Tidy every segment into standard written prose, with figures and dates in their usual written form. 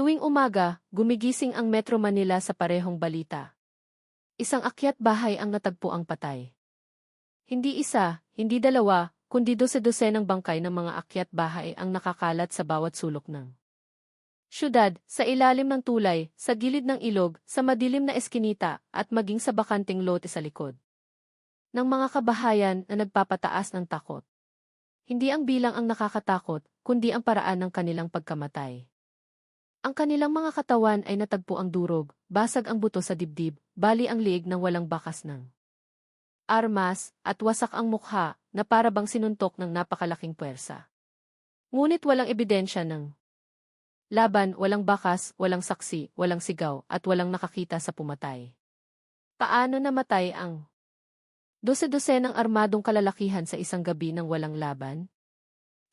Tuwing umaga, gumigising ang Metro Manila sa parehong balita. Isang akyat bahay ang natagpuang patay. Hindi isa, hindi dalawa, kundi dose-dosenang bangkay ng mga akyat bahay ang nakakalat sa bawat sulok ng syudad, sa ilalim ng tulay, sa gilid ng ilog, sa madilim na eskinita, at maging sa bakanting lote sa likod ng mga kabahayan na nagpapataas ng takot. Hindi ang bilang ang nakakatakot, kundi ang paraan ng kanilang pagkamatay. Ang kanilang mga katawan ay natagpo ang durog, basag ang buto sa dibdib, bali ang liig ng walang bakas ng armas, at wasak ang mukha na para bang sinuntok ng napakalaking puwersa. Ngunit walang ebidensya ng laban, walang bakas, walang saksi, walang sigaw, at walang nakakita sa pumatay. Paano namatay ang dose-dosenang armadong kalalakihan sa isang gabi ng walang laban?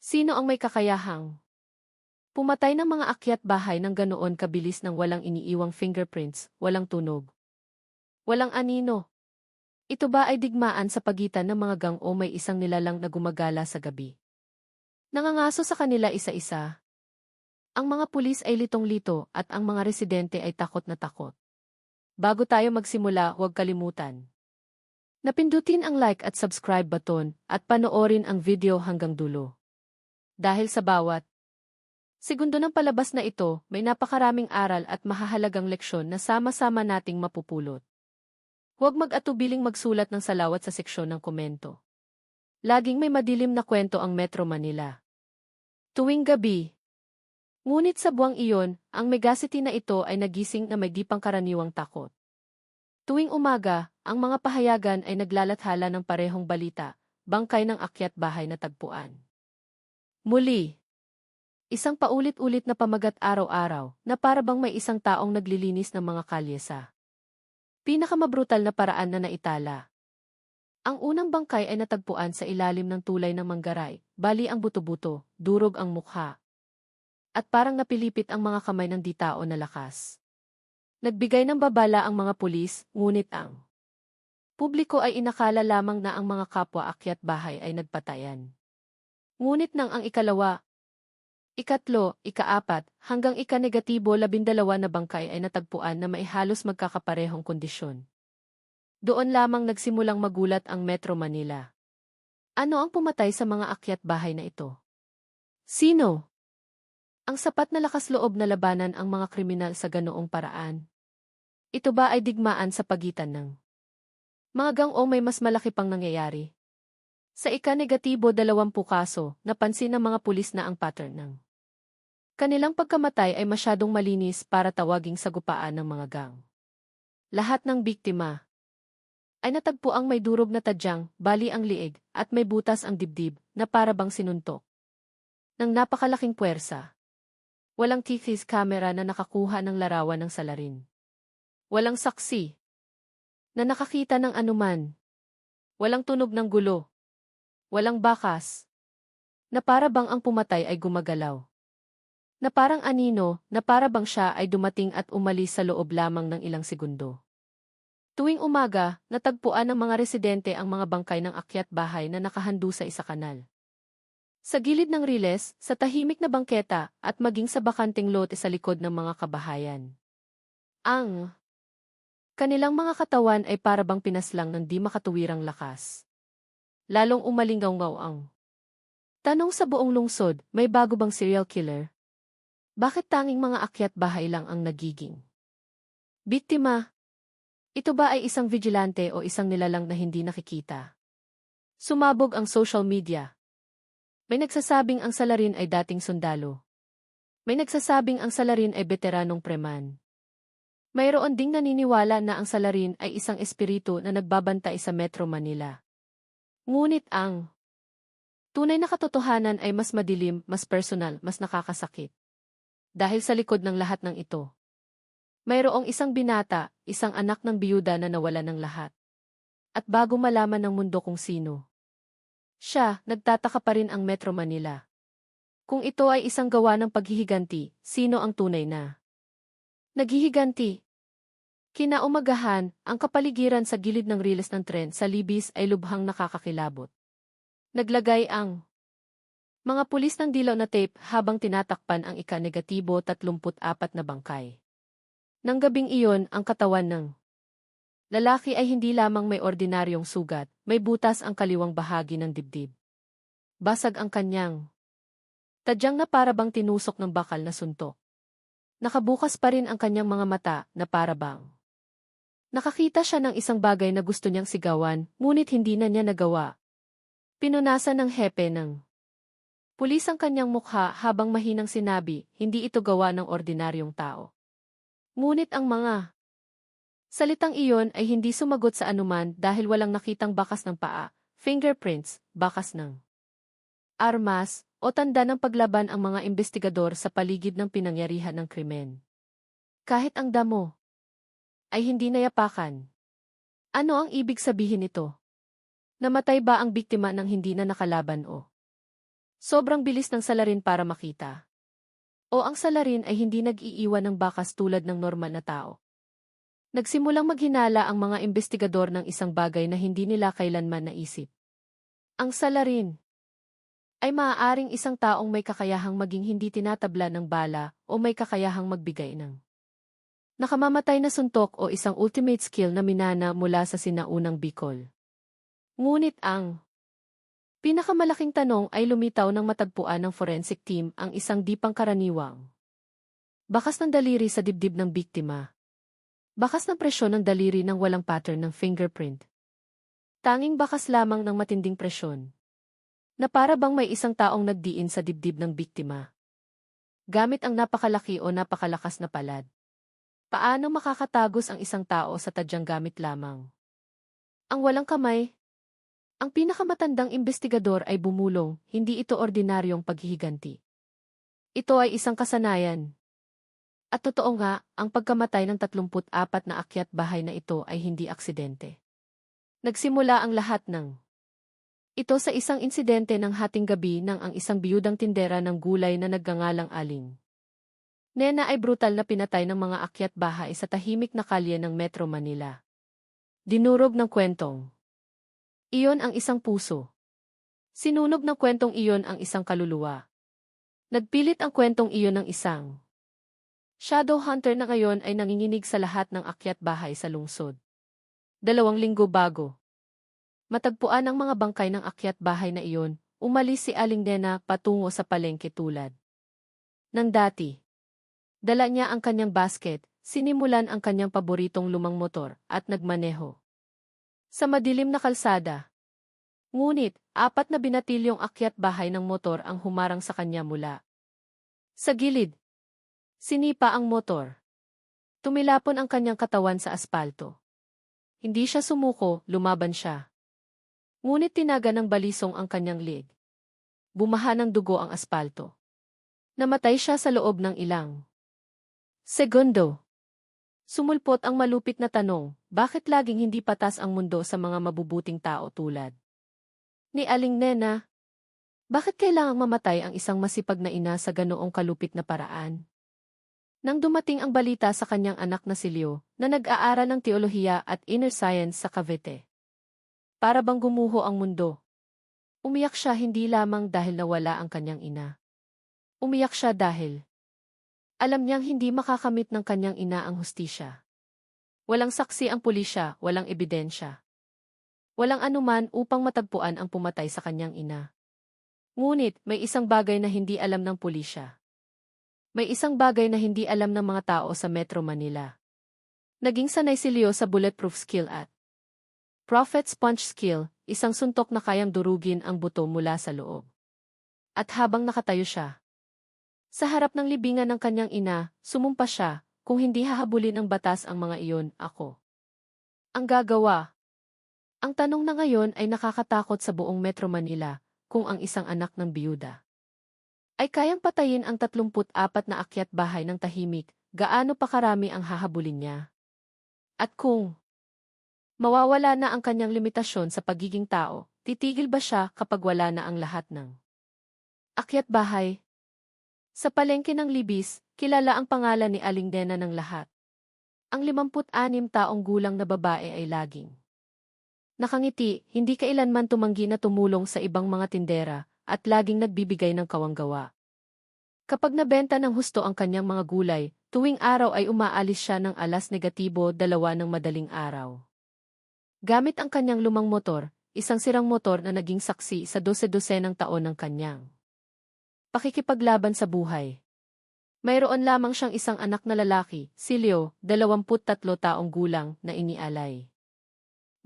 Sino ang may kakayahang pumatay ng mga akyat bahay ng ganoon kabilis ng walang iniiwang fingerprints, walang tunog, walang anino? Ito ba ay digmaan sa pagitan ng mga gang o may isang nilalang na gumagala sa gabi? Nangangaso sa kanila isa-isa. Ang mga pulis ay litong-lito at ang mga residente ay takot na takot. Bago tayo magsimula, huwag kalimutan na pindutin ang like at subscribe button at panoorin ang video hanggang dulo. Dahil sa bawat segundo ng palabas na ito, may napakaraming aral at mahahalagang leksyon na sama-sama nating mapupulot. Huwag mag-atubiling magsulat ng salawat sa seksyon ng komento. Laging may madilim na kwento ang Metro Manila tuwing gabi. Ngunit sa buwang iyon, ang megacity na ito ay nagising na may di pangkaraniwang takot. Tuwing umaga, ang mga pahayagan ay naglalathala ng parehong balita, bangkay ng akyat bahay na tagpuan. Muli, isang paulit-ulit na pamagat araw-araw na para bang may isang taong naglilinis ng mga kalye sa pinakamabrutal na paraan na naitala. Ang unang bangkay ay natagpuan sa ilalim ng tulay ng Manggaray, bali ang buto-buto, durog ang mukha, at parang napilipit ang mga kamay ng di-tao na lakas. Nagbigay ng babala ang mga pulis, ngunit ang publiko ay inakala lamang na ang mga kapwa akyat bahay ay nagpatayan. Ngunit nang ang ikalawa, ikatlo, ikaapat, hanggang ika-12 na bangkay ay natagpuan na may halos magkakaparehong kondisyon. Doon lamang nagsimulang magulat ang Metro Manila. Ano ang pumatay sa mga akyat bahay na ito? Sino? Ang sapat na lakas loob na labanan ang mga kriminal sa ganoong paraan. Ito ba ay digmaan sa pagitan ng mga gang o may mas malaki pang nangyayari? Sa ika-20 kaso, napansin ng mga pulis na ang pattern ng kanilang pagkamatay ay masyadong malinis para tawaging sagupaan ng mga gang. Lahat ng biktima ay natagpuang may durog na tadyang, bali ang liig, at may butas ang dibdib na para bang sinuntok ng napakalaking puwersa. Walang TV's camera na nakakuha ng larawan ng salarin. Walang saksi na nakakita ng anuman. Walang tunog ng gulo. Walang bakas na para bang ang pumatay ay gumagalaw. Na parang anino, na para bang siya ay dumating at umalis sa loob lamang ng ilang segundo. Tuwing umaga, natagpuan ng mga residente ang mga bangkay ng akyat bahay na nakahandu sa isa kanal. Sa gilid ng riles, sa tahimik na bangketa, at maging sa bakanting lote sa likod ng mga kabahayan. Ang kanilang mga katawan ay para bang pinaslang ng di makatuwirang lakas. Lalong umalingaw-ngaw ang tanong sa buong lungsod, may bago bang serial killer? Bakit tanging mga akyat bahay lang ang nagiging biktima? Ito ba ay isang vigilante o isang nilalang na hindi nakikita? Sumabog ang social media. May nagsasabing ang salarin ay dating sundalo. May nagsasabing ang salarin ay veteranong preman. Mayroon ding naniniwala na ang salarin ay isang espiritu na nagbabantay sa Metro Manila. Ngunit ang tunay na katotohanan ay mas madilim, mas personal, mas nakakasakit. Dahil sa likod ng lahat ng ito, mayroong isang binata, isang anak ng biyuda na nawala ng lahat. At bago malaman ng mundo kung sino siya, nagtataka pa rin ang Metro Manila. Kung ito ay isang gawa ng paghihiganti, sino ang tunay na naghihiganti? Kinaumagahan, ang kapaligiran sa gilid ng riles ng tren sa Libis ay lubhang nakakakilabot. Naglagay ang Mga pulis ng dilaw na tape habang tinatakpan ang ika-34 na bangkay. Nang gabing iyon, ang katawan ng lalaki ay hindi lamang may ordinaryong sugat, may butas ang kaliwang bahagi ng dibdib. Basag ang kanyang tadyang na parabang tinusok ng bakal na suntok. Nakabukas pa rin ang kanyang mga mata na parabang nakakita siya ng isang bagay na gusto niyang sigawan, ngunit hindi na niya nagawa. Pinunasan ng hepe ng pulis ang kanyang mukha habang mahinang sinabi, hindi ito gawa ng ordinaryong tao. Ngunit ang mga salitang iyon ay hindi sumagot sa anuman dahil walang nakitang bakas ng paa, fingerprints, bakas ng armas, o tanda ng paglaban ang mga investigador sa paligid ng pinangyarihan ng krimen. Kahit ang damo ay hindi nayapakan. Ano ang ibig sabihin nito? Namatay ba ang biktima ng hindi na nakalaban o sobrang bilis ng salarin para makita? O ang salarin ay hindi nag-iiwan ng bakas tulad ng normal na tao? Nagsimulang maghinala ang mga investigador ng isang bagay na hindi nila kailanman naisip. Ang salarin ay maaaring isang taong may kakayahang maging hindi tinatabla ng bala o may kakayahang magbigay ng nakamamatay na suntok o isang ultimate skill na minana mula sa sinaunang Bicol. Ngunit ang pinakamalaking tanong ay lumitaw nang matagpuan ng forensic team ang isang di pangkaraniwang bakas ng daliri sa dibdib ng biktima. Bakas ng presyon ng daliri ng walang pattern ng fingerprint. Tanging bakas lamang ng matinding presyon. Na para bang may isang taong nagdiin sa dibdib ng biktima. Gamit ang napakalaki o napakalakas na palad. Paano makakatagos ang isang tao sa tadyang gamit lamang? Ang walang kamay. Ang pinakamatandang investigador ay bumulong, hindi ito ordinaryong paghihiganti. Ito ay isang kasanayan. At totoo nga, ang pagkamatay ng 34 na akyat bahay na ito ay hindi aksidente. Nagsimula ang lahat ng ito sa isang insidente ng hating gabi nang ang isang biyudang tindera ng gulay na nagngangalang Aling Nena ay brutal na pinatay ng mga akyat bahay sa tahimik na kalye ng Metro Manila. Dinurog ng kwentong iyon ang isang puso. Sinunog ng kwentong iyon ang isang kaluluwa. Nagpilit ang kwentong iyon ng isang shadow hunter na ngayon ay nanginginig sa lahat ng akyat bahay sa lungsod. 2 linggo bago matagpuan ang mga bangkay ng akyat bahay na iyon, umalis si Aling Nena patungo sa palengke tulad ng dati. Dala niya ang kanyang basket, sinimulan ang kanyang paboritong lumang motor, at nagmaneho sa madilim na kalsada. Ngunit, 4 na binatilyong akyat bahay ng motor ang humarang sa kanya mula sa gilid. Sinipa ang motor. Tumilapon ang kanyang katawan sa aspalto. Hindi siya sumuko, lumaban siya. Ngunit tinaga ng balisong ang kanyang leg. Bumaha ng dugo ang aspalto. Namatay siya sa loob ng ilang segundo. Sumulpot ang malupit na tanong, bakit laging hindi patas ang mundo sa mga mabubuting tao tulad ni Aling Nena? Bakit kailangang mamatay ang isang masipag na ina sa ganoong kalupit na paraan? Nang dumating ang balita sa kanyang anak na si Leo, na nag-aaral ng teolohiya at inner science sa Cavite, para bang gumuho ang mundo. Umiyak siya hindi lamang dahil nawala ang kanyang ina. Umiyak siya dahil alam niyang hindi makakamit ng kanyang ina ang hustisya. Walang saksi ang pulisya, walang ebidensya. Walang anuman upang matagpuan ang pumatay sa kanyang ina. Ngunit, may isang bagay na hindi alam ng pulisya. May isang bagay na hindi alam ng mga tao sa Metro Manila. Naging sanay si Leo sa bulletproof skill at Prophet Sponge Skill, isang suntok na kayang durugin ang buto mula sa loob. At habang nakatayo siya sa harap ng libingan ng kanyang ina, sumumpa siya, kung hindi hahabulin ng batas ang mga iyon, ako ang gagawa. Ang tanong na ngayon ay nakakatakot sa buong Metro Manila, kung ang isang anak ng biyuda ay kayang patayin ang 34 na akyat bahay ng tahimik, gaano pa karami ang hahabulin niya? At kung mawawala na ang kanyang limitasyon sa pagiging tao, titigil ba siya kapag wala na ang lahat ng akyat bahay? Sa palengke ng Libis, kilala ang pangalan ni Aling Nena ng lahat. Ang 56 taong gulang na babae ay laging nakangiti, hindi kailanman tumanggi na tumulong sa ibang mga tindera, at laging nagbibigay ng kawanggawa. Kapag nabenta ng husto ang kanyang mga gulay, tuwing araw ay umaalis siya ng 2:00 ng madaling araw. Gamit ang kanyang lumang motor, isang sirang motor na naging saksi sa 12-12 taon ng kanyang pakikipaglaban sa buhay. Mayroon lamang siyang isang anak na lalaki, si Leo, 23 taong gulang, na inialay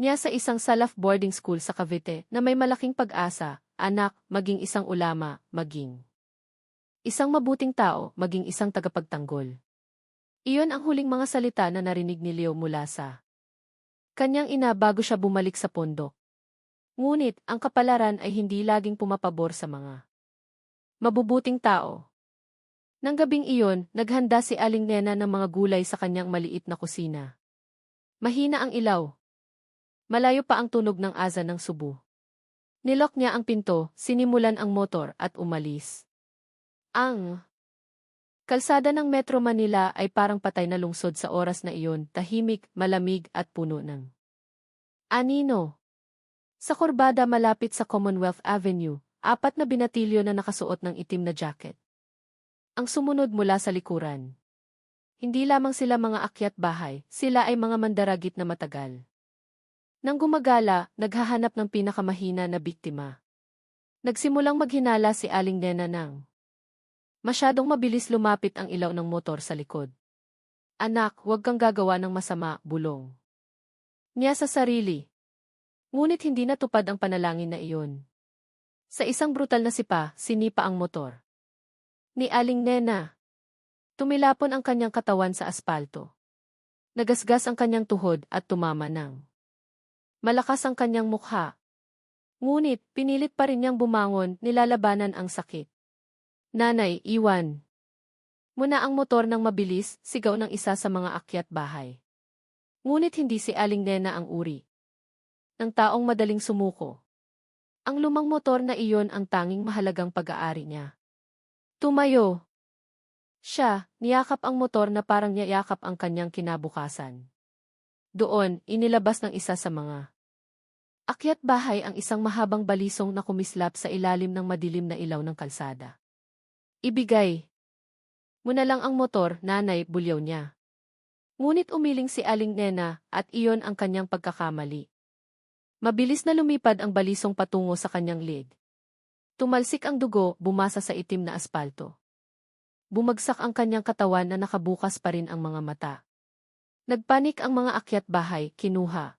niya sa isang Salaf boarding school sa Cavite na may malaking pag-asa, anak, maging isang ulama, maging isang mabuting tao, maging isang tagapagtanggol. Iyon ang huling mga salita na narinig ni Leo mula sa kanyang ina bago siya bumalik sa pondok. Ngunit, ang kapalaran ay hindi laging pumapabor sa mga mabubuting tao. Nang gabing iyon, naghanda si Aling Nena ng mga gulay sa kanyang maliit na kusina. Mahina ang ilaw. Malayo pa ang tunog ng azan ng subo. Nilok niya ang pinto, sinimulan ang motor at umalis. Ang kalsada ng Metro Manila ay parang patay na lungsod sa oras na iyon, tahimik, malamig at puno ng anino. Sa kurbada malapit sa Commonwealth Avenue, 4 na binatilyo na nakasuot ng itim na jacket ang sumunod mula sa likuran. Hindi lamang sila mga akyat bahay, sila ay mga mandaragit na matagal. Nang gumagala, naghahanap ng pinakamahina na biktima. Nagsimulang maghinala si Aling Nena nang masyadong mabilis lumapit ang ilaw ng motor sa likod. Anak, huwag kang gagawa ng masama, bulong niya sa sarili. Ngunit hindi natupad ang panalangin na iyon. Sa isang brutal na sipa, sinipa ang motor ni Aling Nena. Tumilapon ang kanyang katawan sa aspalto. Nagasgas ang kanyang tuhod at tumama ng malakas ang kanyang mukha. Ngunit, pinilit pa rin niyang bumangon, nilalabanan ang sakit. Nanay, iwan mo na ang motor ng mabilis, sigaw ng isa sa mga akyat bahay. Ngunit hindi si Aling Nena ang uri ng taong madaling sumuko. Ang lumang motor na iyon ang tanging mahalagang pag-aari niya. Tumayo siya, niyakap ang motor na parang niyakap ang kanyang kinabukasan. Doon, inilabas ng isa sa mga akyat bahay ang isang mahabang balisong na kumislap sa ilalim ng madilim na ilaw ng kalsada. Ibigay mo na lang ang motor, nanay, bulyaw niya. Ngunit umiling si Aling Nena at iyon ang kanyang pagkakamali. Mabilis na lumipad ang balisong patungo sa kanyang leeg. Tumalsik ang dugo, bumasa sa itim na aspalto. Bumagsak ang kanyang katawan na nakabukas pa rin ang mga mata. Nagpanik ang mga akyat bahay, kinuha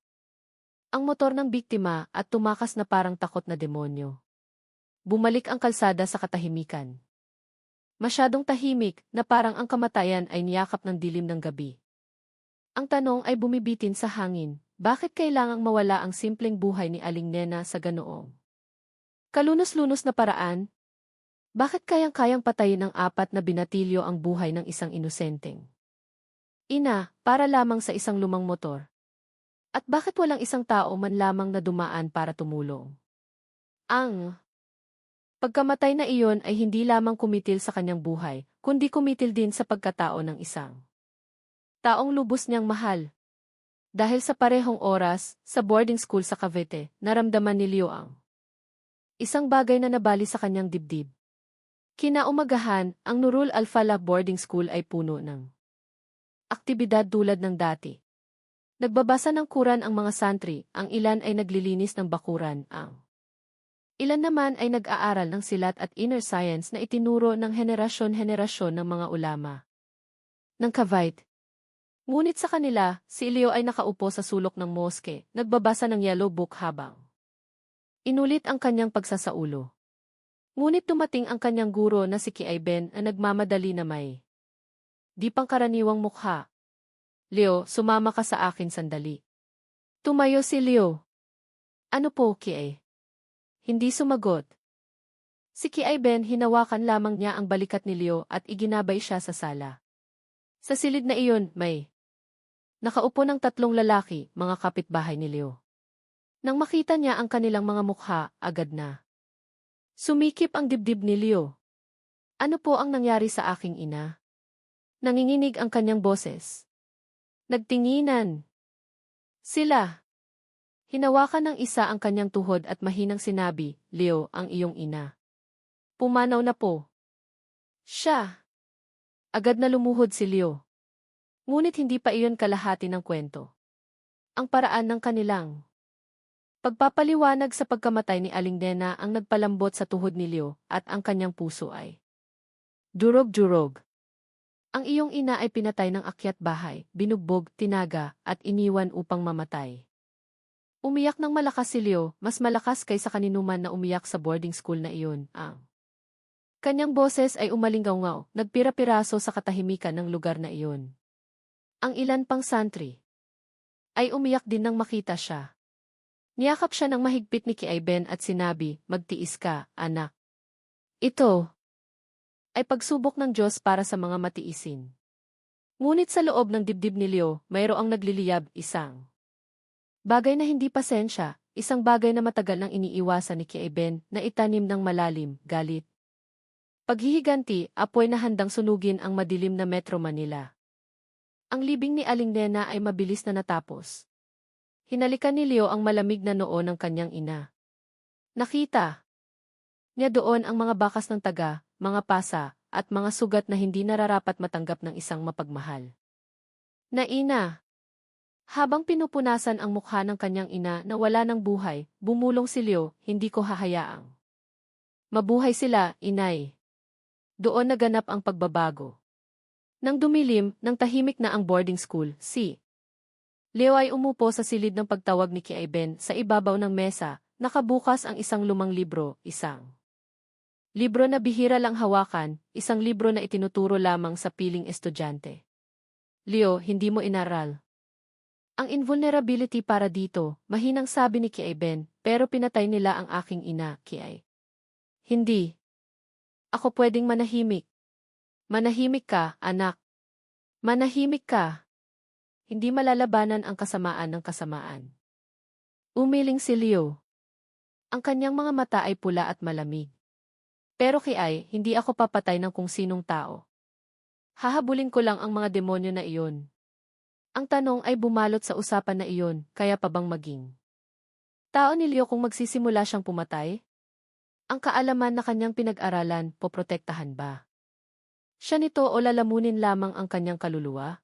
ang motor ng biktima at tumakas na parang takot na demonyo. Bumalik ang kalsada sa katahimikan. Masyadong tahimik na parang ang kamatayan ay niyakap ng dilim ng gabi. Ang tanong ay bumibitin sa hangin, bakit kailangang mawala ang simpleng buhay ni Aling Nena sa ganoong kalunos-lunos na paraan? Bakit kayang-kayang patayin ng 4 na binatilyo ang buhay ng isang inosenteng ina para lamang sa isang lumang motor? At bakit walang isang tao man lamang na dumaan para tumulong? Ang pagkamatay na iyon ay hindi lamang kumitil sa kanyang buhay, kundi kumitil din sa pagkatao ng isang taong lubos niyang mahal. Dahil sa parehong oras, sa boarding school sa Cavite, naramdaman ni Leo ang isang bagay na nabali sa kanyang dibdib. Kinaumagahan, ang Nurul Al-Falah boarding school ay puno ng aktibidad tulad ng dati. Nagbabasa ng Quran ang mga santri, ang ilan ay naglilinis ng bakuran, ang ilan naman ay nag-aaral ng silat at inner science na itinuro ng henerasyon-henerasyon ng mga ulama ng Cavite. Ngunit sa kanila, si Leo ay nakaupo sa sulok ng moske, nagbabasa ng yellow book habang inulit ang kanyang pagsasaulo. Ngunit dumating ang kanyang guro na si Kiaiben na nagmamadali na may di pangkaraniwang mukha. Leo, sumama ka sa akin sandali. Tumayo si Leo. Ano po, Kiai? Hindi sumagot. Si Kiaiben hinawakan lamang niya ang balikat ni Leo at iginabay siya sa sala. Sa silid na iyon, may nakaupo ng 3 lalaki, mga kapitbahay ni Leo. Nang makita niya ang kanilang mga mukha, agad na sumikip ang dibdib ni Leo. Ano po ang nangyari sa aking ina? Nanginginig ang kanyang boses. Nagtinginan sila. Hinawakan ng isa ang kanyang tuhod at mahinang sinabi, Leo, ang iyong ina Pumanaw na po. Siya. Agad na lumuhod si Leo. Ngunit hindi pa iyon kalahati ng kwento. Ang paraan ng kanilang pagpapaliwanag sa pagkamatay ni Aling Nena ang nagpalambot sa tuhod ni Leo at ang kanyang puso ay durog-durog. Ang iyong ina ay pinatay ng akyat bahay, binugbog, tinaga, at iniwan upang mamatay. Umiyak ng malakas si Leo, mas malakas kaysa kaninuman na umiyak sa boarding school na iyon. Ang kanyang boses ay umalingaw-ngaw, nagpira-piraso sa katahimikan ng lugar na iyon. Ang ilan pang santri ay umiyak din nang makita siya. Niyakap siya ng mahigpit ni Kiaiben at sinabi, "Magtiis ka, anak. Ito ay pagsubok ng Diyos para sa mga matiisin." Ngunit sa loob ng dibdib ni Leo, mayroong nagliliyab, isang bagay na hindi pasensya, isang bagay na matagal nang iniiwasan ni Kiaiben na itanim ng malalim, galit. Paghihiganti, apoy na handang sunugin ang madilim na Metro Manila. Ang libing ni Aling Nena ay mabilis na natapos. Hinalikan ni Leo ang malamig na noo ng kanyang ina. Nakita niya doon ang mga bakas ng taga, mga pasa, at mga sugat na hindi nararapat matanggap ng isang mapagmahal na ina. Habang pinupunasan ang mukha ng kanyang ina na wala ng buhay, bumulong si Leo, "Hindi ko hahayaang mabuhay sila, inay." Doon naganap ang pagbabago. Nang dumilim, nang tahimik na ang boarding school, si Leo ay umupo sa silid ng pagtawag ni Kiaiben sa ibabaw ng mesa, nakabukas ang isang lumang libro, isang libro na bihira lang hawakan, isang libro na itinuturo lamang sa piling estudyante. "Leo, hindi mo inaral ang invulnerability para dito," mahinang sabi ni Kiaiben, "pero pinatay nila ang aking ina, Kiai. Hindi ako pwedeng manahimik." "Manahimik ka, anak. Manahimik ka. Hindi malalabanan ang kasamaan ng kasamaan." Umiling si Leo. Ang kanyang mga mata ay pula at malamig. "Pero Kiai, hindi ako papatay ng kung sinong tao. Hahabulin ko lang ang mga demonyo na iyon." Ang tanong ay bumalot sa usapan na iyon, kaya pa bang maging tao ni Leo kung magsisimula siyang pumatay? Ang kaalaman na kanyang pinag-aralan, poprotektahan ba siya nito o lalamunin lamang ang kanyang kaluluwa?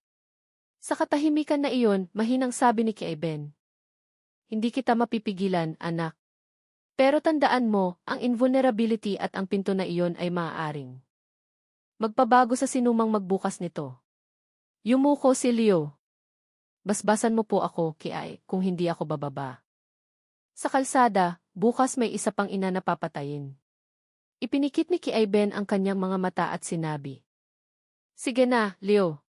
Sa katahimikan na iyon, mahinang sabi ni Kiaiben, "Hindi kita mapipigilan, anak. Pero tandaan mo, ang invulnerability at ang pinto na iyon ay maaaring magpabago sa sinumang magbukas nito." Yumuko si Leo. "Basbasan mo po ako, Kiai, kung hindi ako bababa sa kalsada, bukas may isa pang ina na papatayin." Ipinikit ni Kiaiben ang kanyang mga mata at sinabi, "Sige na, Leo."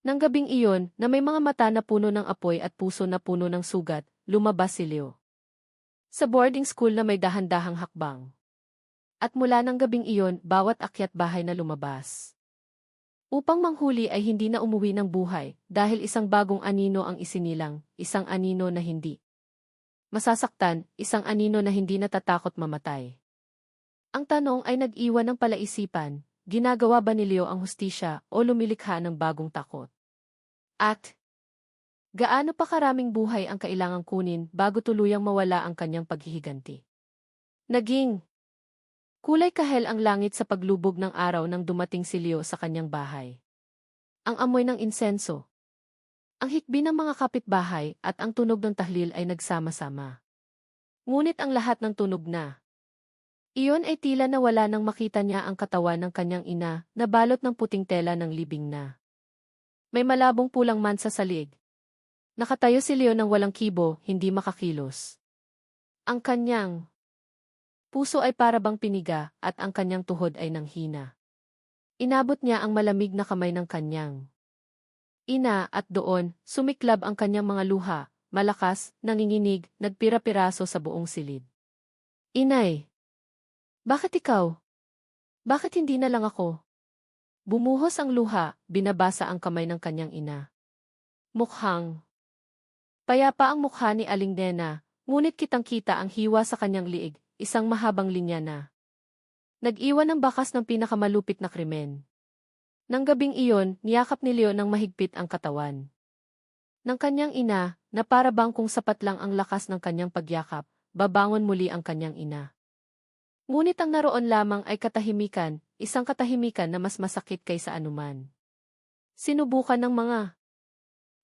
Nang gabing iyon, na may mga mata na puno ng apoy at puso na puno ng sugat, lumabas si Leo sa boarding school na may dahan-dahang hakbang. At mula ng gabing iyon, bawat akyat bahay na lumabas upang manghuli ay hindi na umuwi ng buhay dahil isang bagong anino ang isinilang, isang anino na hindi masasaktan, isang anino na hindi natatakot mamatay. Ang tanong ay nag-iwan ng palaisipan, ginagawa ba ni Leo ang hustisya o lumilikha ng bagong takot? At gaano pa karaming buhay ang kailangang kunin bago tuluyang mawala ang kanyang paghihiganti? Naging kulay kahel ang langit sa paglubog ng araw nang dumating si Leo sa kanyang bahay. Ang amoy ng insenso, ang hikbi ng mga kapitbahay at ang tunog ng tahlil ay nagsama-sama. Ngunit ang lahat ng tunog na iyon ay tila na wala nang makita niya ang katawan ng kanyang ina na balot ng puting tela ng libing na may malabong pulang mansa sa liig. Nakatayo si Leo ng walang kibo, hindi makakilos. Ang kanyang puso ay para bang piniga at ang kanyang tuhod ay nanghina. Inabot niya ang malamig na kamay ng kanyang ina at doon, sumiklab ang kanyang mga luha, malakas, nanginginig, nagpira-piraso sa buong silid. "Inay! Bakit ikaw? Bakit hindi na lang ako?" Bumuhos ang luha, binabasa ang kamay ng kanyang ina. Mukhang payapa ang mukha ni Aling Nena, ngunit kitang-kita ang hiwa sa kanyang liig, isang mahabang linya na nag-iwan ng bakas ng pinakamalupit na krimen. Nang gabing iyon, niyakap ni Leo ng mahigpit ang katawan ng kanyang ina, na para bang kung sapat lang ang lakas ng kanyang pagyakap, babangon muli ang kanyang ina. Ngunit ang naroon lamang ay katahimikan, isang katahimikan na mas masakit kaysa anuman. Sinubukan ng mga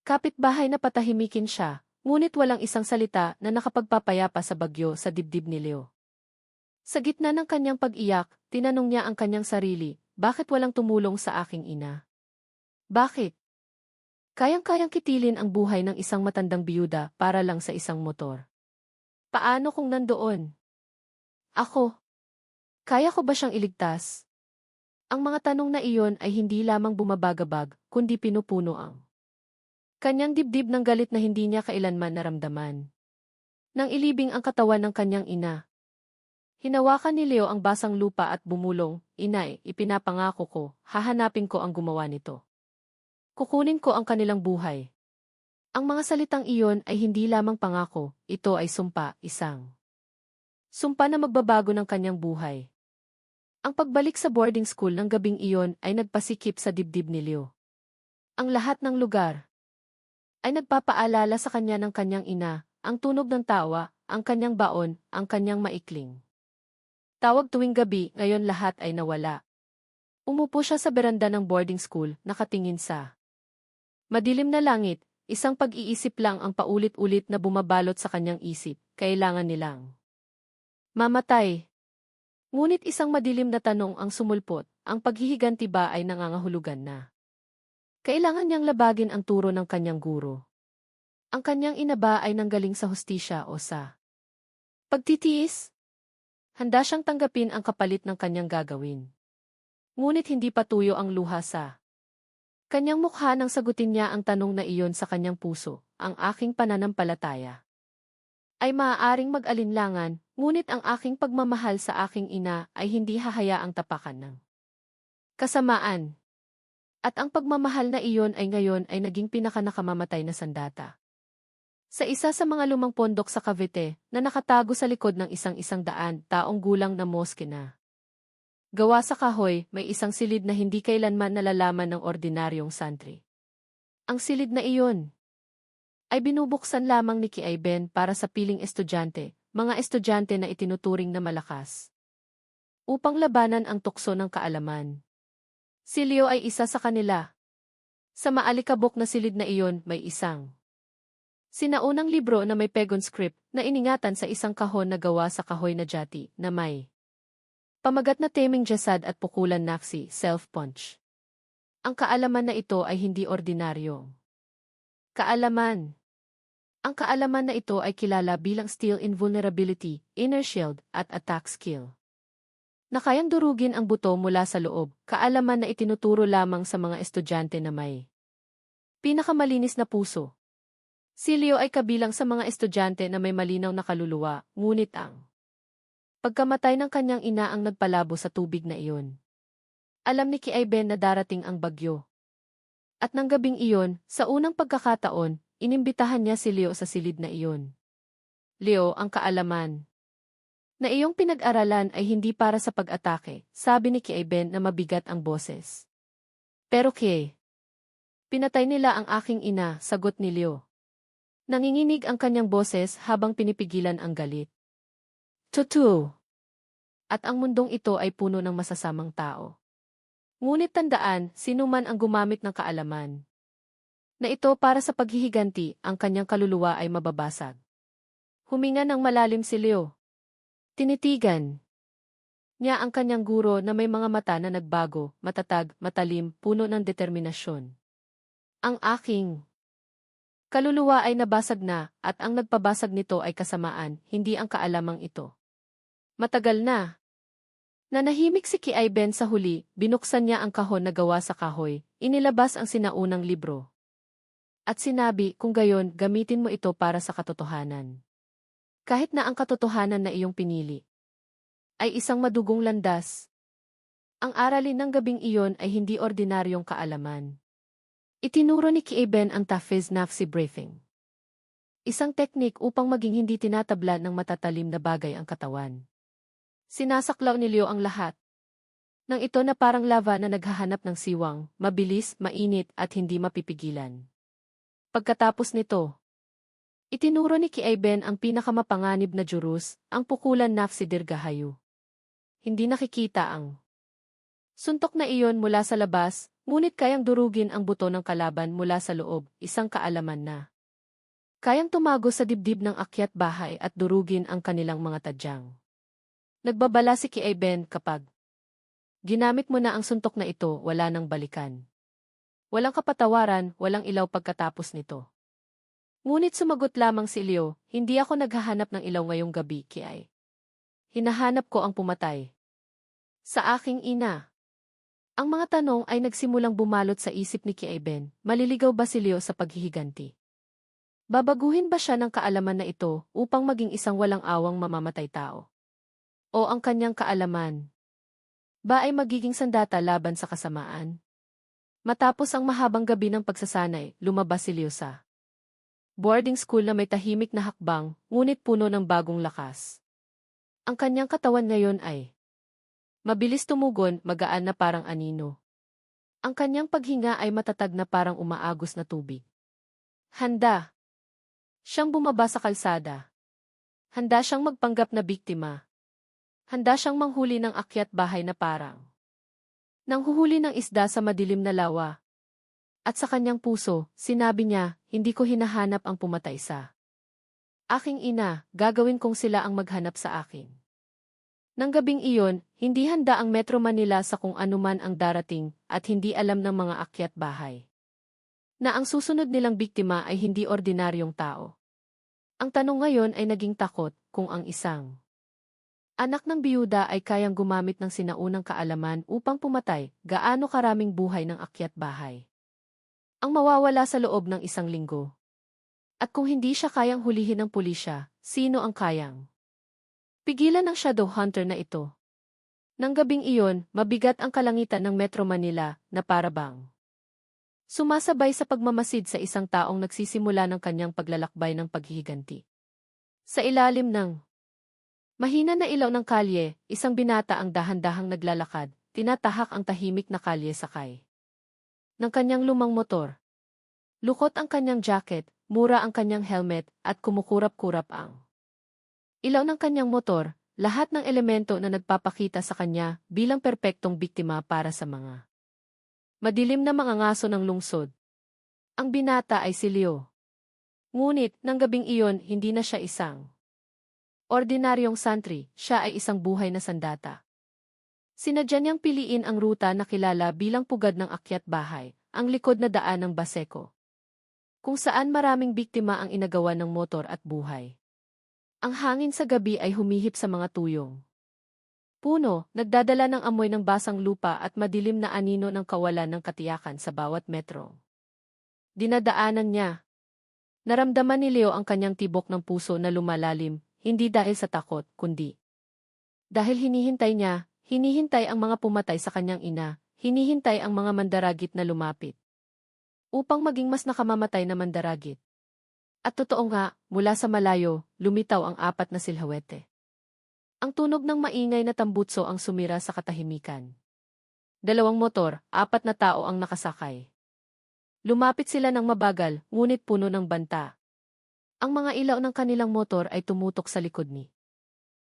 kapitbahay na patahimikin siya, ngunit walang isang salita na nakapagpapayapa sa bagyo sa dibdib ni Leo. Sa gitna ng kanyang pag-iyak, tinanong niya ang kanyang sarili, bakit walang tumulong sa aking ina? Bakit? Kayang-kayang kitilin ang buhay ng isang matandang biyuda para lang sa isang motor. Paano kung nandoon? Ako. Kaya ko ba siyang iligtas? Ang mga tanong na iyon ay hindi lamang bumabagabag, kundi pinupuno ang kanyang dibdib ng galit na hindi niya kailanman naramdaman. Nang ilibing ang katawan ng kanyang ina, hinawakan ni Leo ang basang lupa at bumulong, "Inay, ipinapangako ko, hahanapin ko ang gumawa nito. Kukunin ko ang kanilang buhay." Ang mga salitang iyon ay hindi lamang pangako, ito ay sumpa, isang sumpa na magbabago ng kanyang buhay. Ang pagbalik sa boarding school ng gabing iyon ay nagpasikip sa dibdib ni Leo. Ang lahat ng lugar ay nagpapaalala sa kanya ng kanyang ina, ang tunog ng tawa, ang kanyang baon, ang kanyang maikling tawag tuwing gabi, ngayon lahat ay nawala. Umupo siya sa beranda ng boarding school, nakatingin sa madilim na langit, isang pag-iisip lang ang paulit-ulit na bumabalot sa kanyang isip, kailangan nilang mamatay. Ngunit isang madilim na tanong ang sumulpot, ang paghihiganti ba ay nangangahulugan na? Kailangan niyang labagin ang turo ng kanyang guro. Ang kanyang ina ba ay nanggaling sa hustisya o sa pagtitiis? Handa siyang tanggapin ang kapalit ng kanyang gagawin. Ngunit hindi patuyo ang luha sa kanyang mukha nang sagutin niya ang tanong na iyon sa kanyang puso, ang aking pananampalataya ay maaaring mag-alinlangan, ngunit ang aking pagmamahal sa aking ina ay hindi hahayaang tapakan ng kasamaan. At ang pagmamahal na iyon ay ngayon ay naging pinakanakamamatay na sandata. Sa isa sa mga lumang pondok sa Cavite, na nakatago sa likod ng isang taong gulang na moske na gawa sa kahoy, may isang silid na hindi kailanman nalalaman ng ordinaryong santri. Ang silid na iyon ay binubuksan lamang ni Kiaiben para sa piling estudyante, mga estudyante na itinuturing na malakas, upang labanan ang tukso ng kaalaman. Si Leo ay isa sa kanila. Sa maalikabok na silid na iyon, may isang sinaunang libro na may pegon script na iningatan sa isang kahon na gawa sa kahoy na jati na may pamagat na teming jasad at pukulan naksi, self-punch. Ang kaalaman na ito ay hindi ordinaryo kaalaman. Ang kaalaman na ito ay kilala bilang Steel Invulnerability, Inner Shield, at Attack Skill. Na kayang durugin ang buto mula sa loob, kaalaman na itinuturo lamang sa mga estudyante na may pinakamalinis na puso. Si Leo ay kabilang sa mga estudyante na may malinaw na kaluluwa, ngunit ang pagkamatay ng kanyang ina ang nagpalabo sa tubig na iyon. Alam ni Kiaiben na darating ang bagyo. At nang gabing iyon, sa unang pagkakataon, inimbitahan niya si Leo sa silid na iyon. Leo, ang kaalaman na iyong pinag-aralan ay hindi para sa pag-atake, sabi ni Kiaiben na mabigat ang boses. Pero pinatay nila ang aking ina, sagot ni Leo. Nanginginig ang kanyang boses habang pinipigilan ang galit. Totoo. At ang mundong ito ay puno ng masasamang tao. Ngunit tandaan, sino man ang gumamit ng kaalaman na ito para sa paghihiganti, ang kanyang kaluluwa ay mababasag. Huminga ng malalim si Leo. Tinitigan niya ang kanyang guro na may mga mata na nagbago, matatag, matalim, puno ng determinasyon. Ang aking kaluluwa ay nabasag na, at ang nagpabasag nito ay kasamaan, hindi ang kaalamang ito. Matagal na. Nanahimik si Kiaiben sa huli, binuksan niya ang kahon na gawa sa kahoy, inilabas ang sinaunang libro. At sinabi, kung gayon, gamitin mo ito para sa katotohanan. Kahit na ang katotohanan na iyong pinili ay isang madugong landas. Ang aralin ng gabing iyon ay hindi ordinaryong kaalaman. Itinuro ni Kiaiben ang Tafiz Nafsi Briefing. Isang teknik upang maging hindi tinatabla ng matatalim na bagay ang katawan. Sinasaklaw ni Leo ang lahat. Nang ito na parang lava na naghahanap ng siwang, mabilis, mainit at hindi mapipigilan. Pagkatapos nito, itinuro ni Kiaiben ang pinakamapanganib na jurus, ang pukulan Nafsi Dirgahayu. hindi nakikita ang suntok na iyon mula sa labas, ngunit kayang durugin ang buto ng kalaban mula sa loob, isang kaalaman na kayang tumago sa dibdib ng akyat bahay at durugin ang kanilang mga tadyang. Nagbabala si Kiaiben kapag ginamit mo na ang suntok na ito, wala nang balikan. Walang kapatawaran, walang ilaw pagkatapos nito. Ngunit sumagot lamang si Leo, hindi ako naghahanap ng ilaw ngayong gabi, Kiai. Hinahanap ko ang pumatay. Sa aking ina. Ang mga tanong ay nagsimulang bumalot sa isip ni Kiaiben, maliligaw ba si Leo sa paghihiganti? Babaguhin ba siya ng kaalaman na ito upang maging isang walang awang mamamatay tao? O ang kanyang kaalaman ba ay magiging sandata laban sa kasamaan? Matapos ang mahabang gabi ng pagsasanay, lumabas si Leo sa boarding school na may tahimik na hakbang, ngunit puno ng bagong lakas. Ang kanyang katawan ngayon ay mabilis tumugon, magaan na parang anino. Ang kanyang paghinga ay matatag na parang umaagos na tubig. Handa siyang bumaba sa kalsada. Handa siyang magpanggap na biktima. Handa siyang manghuli ng akyat bahay na parang nanghuhuli ng isda sa madilim na lawa. At sa kanyang puso, sinabi niya, hindi ko hinahanap ang pumatay sa aking ina, gagawin kong sila ang maghanap sa akin. Nang gabing iyon, hindi handa ang Metro Manila sa kung anuman ang darating at hindi alam ng mga akyat bahay na ang susunod nilang biktima ay hindi ordinaryong tao. Ang tanong ngayon ay naging takot kung ang isang anak ng biyuda ay kayang gumamit ng sinaunang kaalaman upang pumatay, gaano karaming buhay ng akyat bahay ang mawawala sa loob ng isang linggo. At kung hindi siya kayang hulihin ng pulisya, sino ang kayang pigilan ng shadow hunter na ito? Nang gabing iyon, mabigat ang kalangitan ng Metro Manila na parabang sumasabay sa pagmamasid sa isang taong nagsisimula ng kanyang paglalakbay ng paghihiganti. Sa ilalim ng mahina na ilaw ng kalye, isang binata ang dahan-dahang naglalakad, tinatahak ang tahimik na kalye sakay ng kanyang lumang motor. Lukot ang kanyang jacket, mura ang kanyang helmet, at kumukurap-kurap ang ilaw ng kanyang motor, lahat ng elemento na nagpapakita sa kanya bilang perpektong biktima para sa mga madilim na mga ngaso ng lungsod. Ang binata ay si Leo. Ngunit, nang gabing iyon, hindi na siya isang ordinaryong santri, siya ay isang buhay na sandata. Sinadya niyang piliin ang ruta na kilala bilang pugad ng akyat bahay, ang likod na daan ng Baseco, kung saan maraming biktima ang inagawa ng motor at buhay. Ang hangin sa gabi ay humihip sa mga tuyong puno, nagdadala ng amoy ng basang lupa at madilim na anino ng kawalan ng katiyakan sa bawat metro dinadaanan niya. Naramdaman ni Leo ang kanyang tibok ng puso na lumalalim, hindi dahil sa takot, kundi dahil hinihintay ang mga pumatay sa kanyang ina, hinihintay ang mga mandaragit na lumapit upang maging mas nakamamatay na mandaragit. At totoo nga, mula sa malayo, lumitaw ang apat na silhawete. Ang tunog ng maingay na tambutso ang sumira sa katahimikan. 2 motor, 4 na tao ang nakasakay. Lumapit sila ng mabagal, ngunit puno ng banta. Ang mga ilaw ng kanilang motor ay tumutok sa likod ni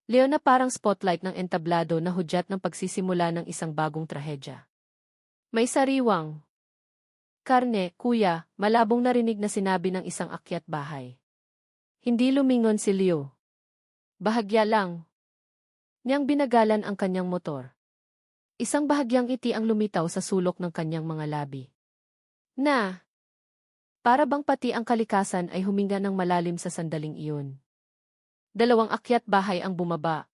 Leo na parang spotlight ng entablado na hudyat ng pagsisimula ng isang bagong trahedya. May sariwang karne, kuya, malabong narinig na sinabi ng isang akyat bahay. Hindi lumingon si Leo. Bahagya lang niyang binagalan ang kanyang motor. Isang bahagyang ngiti ang lumitaw sa sulok ng kanyang mga labi. Para bang pati ang kalikasan ay huminga ng malalim sa sandaling iyon. 2 akyat bahay ang bumaba.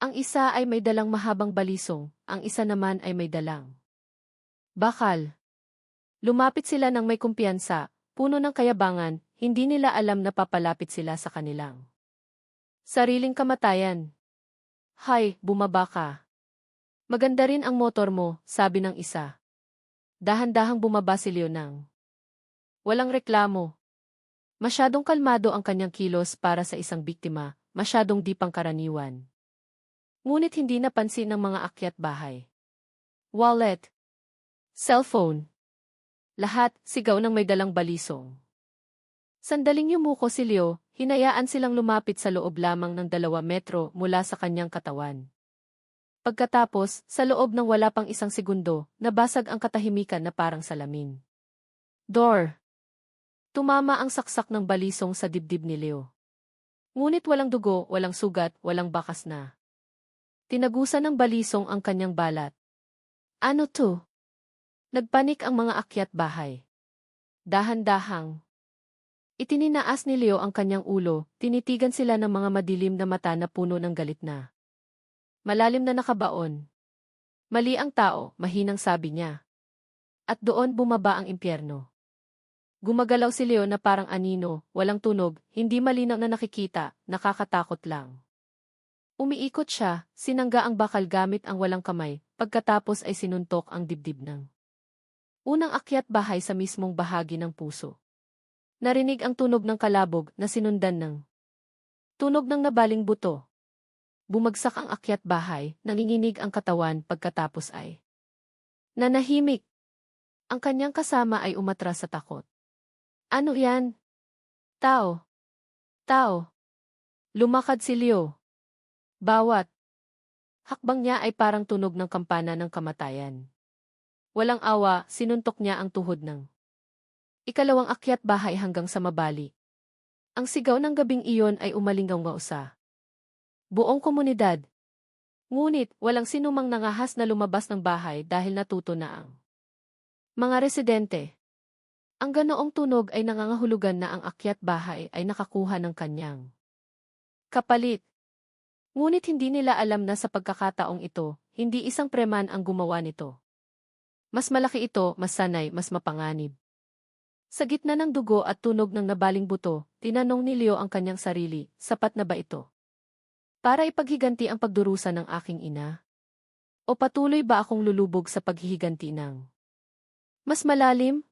Ang isa ay may dalang mahabang balisong, ang isa naman ay may dalang bakal. Lumapit sila ng may kumpiyansa, puno ng kayabangan, hindi nila alam na papalapit sila sa kanilang sariling kamatayan. Hay, bumaba ka. Maganda rin ang motor mo, sabi ng isa. Dahan-dahang bumaba si Leonang. Walang reklamo. Masyadong kalmado ang kanyang kilos para sa isang biktima, masyadong di pangkaraniwan. Ngunit hindi napansin ng mga akyat bahay. Wallet. Cellphone. Lahat, sigaw ng may dalang balisong. Sandaling yumuko si Leo, hinayaan silang lumapit sa loob lamang ng 2 metro mula sa kanyang katawan. Pagkatapos, sa loob ng wala pang isang segundo, nabasag ang katahimikan na parang salamin. Door. Tumama ang saksak ng balisong sa dibdib ni Leo. Ngunit walang dugo, walang sugat, walang bakas na. Tinagusan ng balisong ang kanyang balat. Ano to? Nagpanik ang mga akyat bahay. Dahan-dahang. Itininaas ni Leo ang kanyang ulo, tinitigan sila ng mga madilim na mata na puno ng galit na. Malalim na nakabaon. Mali ang tao, mahinang sabi niya. At doon bumaba ang impyerno. Gumagalaw si Leo na parang anino, walang tunog, hindi malinaw na nakikita, nakakatakot lang. Umiikot siya, sinangga ang bakal gamit ang walang kamay, pagkatapos ay sinuntok ang dibdib ng unang akyat bahay sa mismong bahagi ng puso. Narinig ang tunog ng kalabog na sinundan ng tunog ng nabaling buto. Bumagsak ang akyat bahay, nanginginig ang katawan pagkatapos ay nanahimik. Ang kanyang kasama ay umatras sa takot. Ano yan? Tao. Tao. Lumakad si Leo. Bawat hakbang niya ay parang tunog ng kampana ng kamatayan. Walang awa, sinuntok niya ang tuhod ng ikalawang akyat bahay hanggang sa mabali. Ang sigaw ng gabing iyon ay umalinggaw sa buong komunidad. Ngunit, walang sinumang nangahas na lumabas ng bahay dahil natuto na ang mga residente. Ang ganoong tunog ay nangangahulugan na ang akyat bahay ay nakakuha ng kanyang kapalit. Ngunit hindi nila alam na sa pagkakataong ito, hindi isang preman ang gumawa nito. Mas malaki ito, mas sanay, mas mapanganib. Sa gitna ng dugo at tunog ng nabaling buto, tinanong ni Leo ang kanyang sarili, sapat na ba ito? Para ipaghiganti ang pagdurusa ng aking ina? O patuloy ba akong lulubog sa paghihiganti ng mas malalim?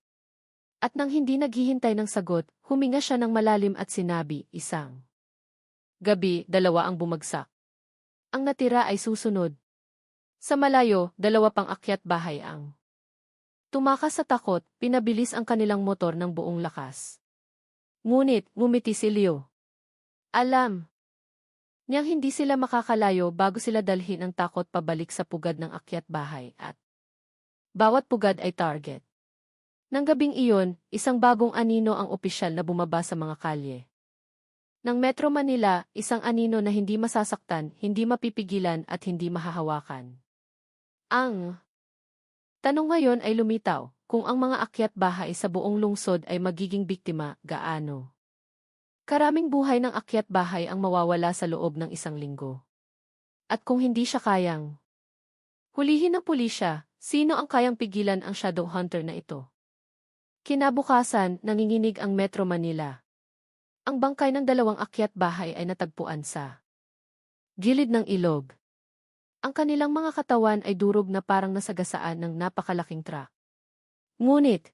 At nang hindi naghihintay ng sagot, huminga siya ng malalim at sinabi, isang gabi, dalawa ang bumagsak. Ang natira ay susunod. Sa malayo, dalawa pang akyat bahay ang tumakas sa takot, pinabilis ang kanilang motor ng buong lakas. Ngunit, ngumiti si Leo. Alam niyang hindi sila makakalayo bago sila dalhin ang takot pabalik sa pugad ng akyat bahay at bawat pugad ay target. Nang gabing iyon, isang bagong anino ang opisyal na bumaba sa mga kalye ng Metro Manila, isang anino na hindi masasaktan, hindi mapipigilan at hindi mahahawakan. Ang tanong ngayon ay lumitaw, kung ang mga akyat bahay sa buong lungsod ay magiging biktima, gaano karaming buhay ng akyat bahay ang mawawala sa loob ng isang linggo. At kung hindi siya kayang hulihin ng pulisya, sino ang kayang pigilan ang shadow hunter na ito? Kinabukasan, nanginginig ang Metro Manila. Ang bangkay ng dalawang akyat bahay ay natagpuan sa gilid ng ilog. Ang kanilang mga katawan ay durog na parang nasagasaan ng napakalaking truck. Ngunit,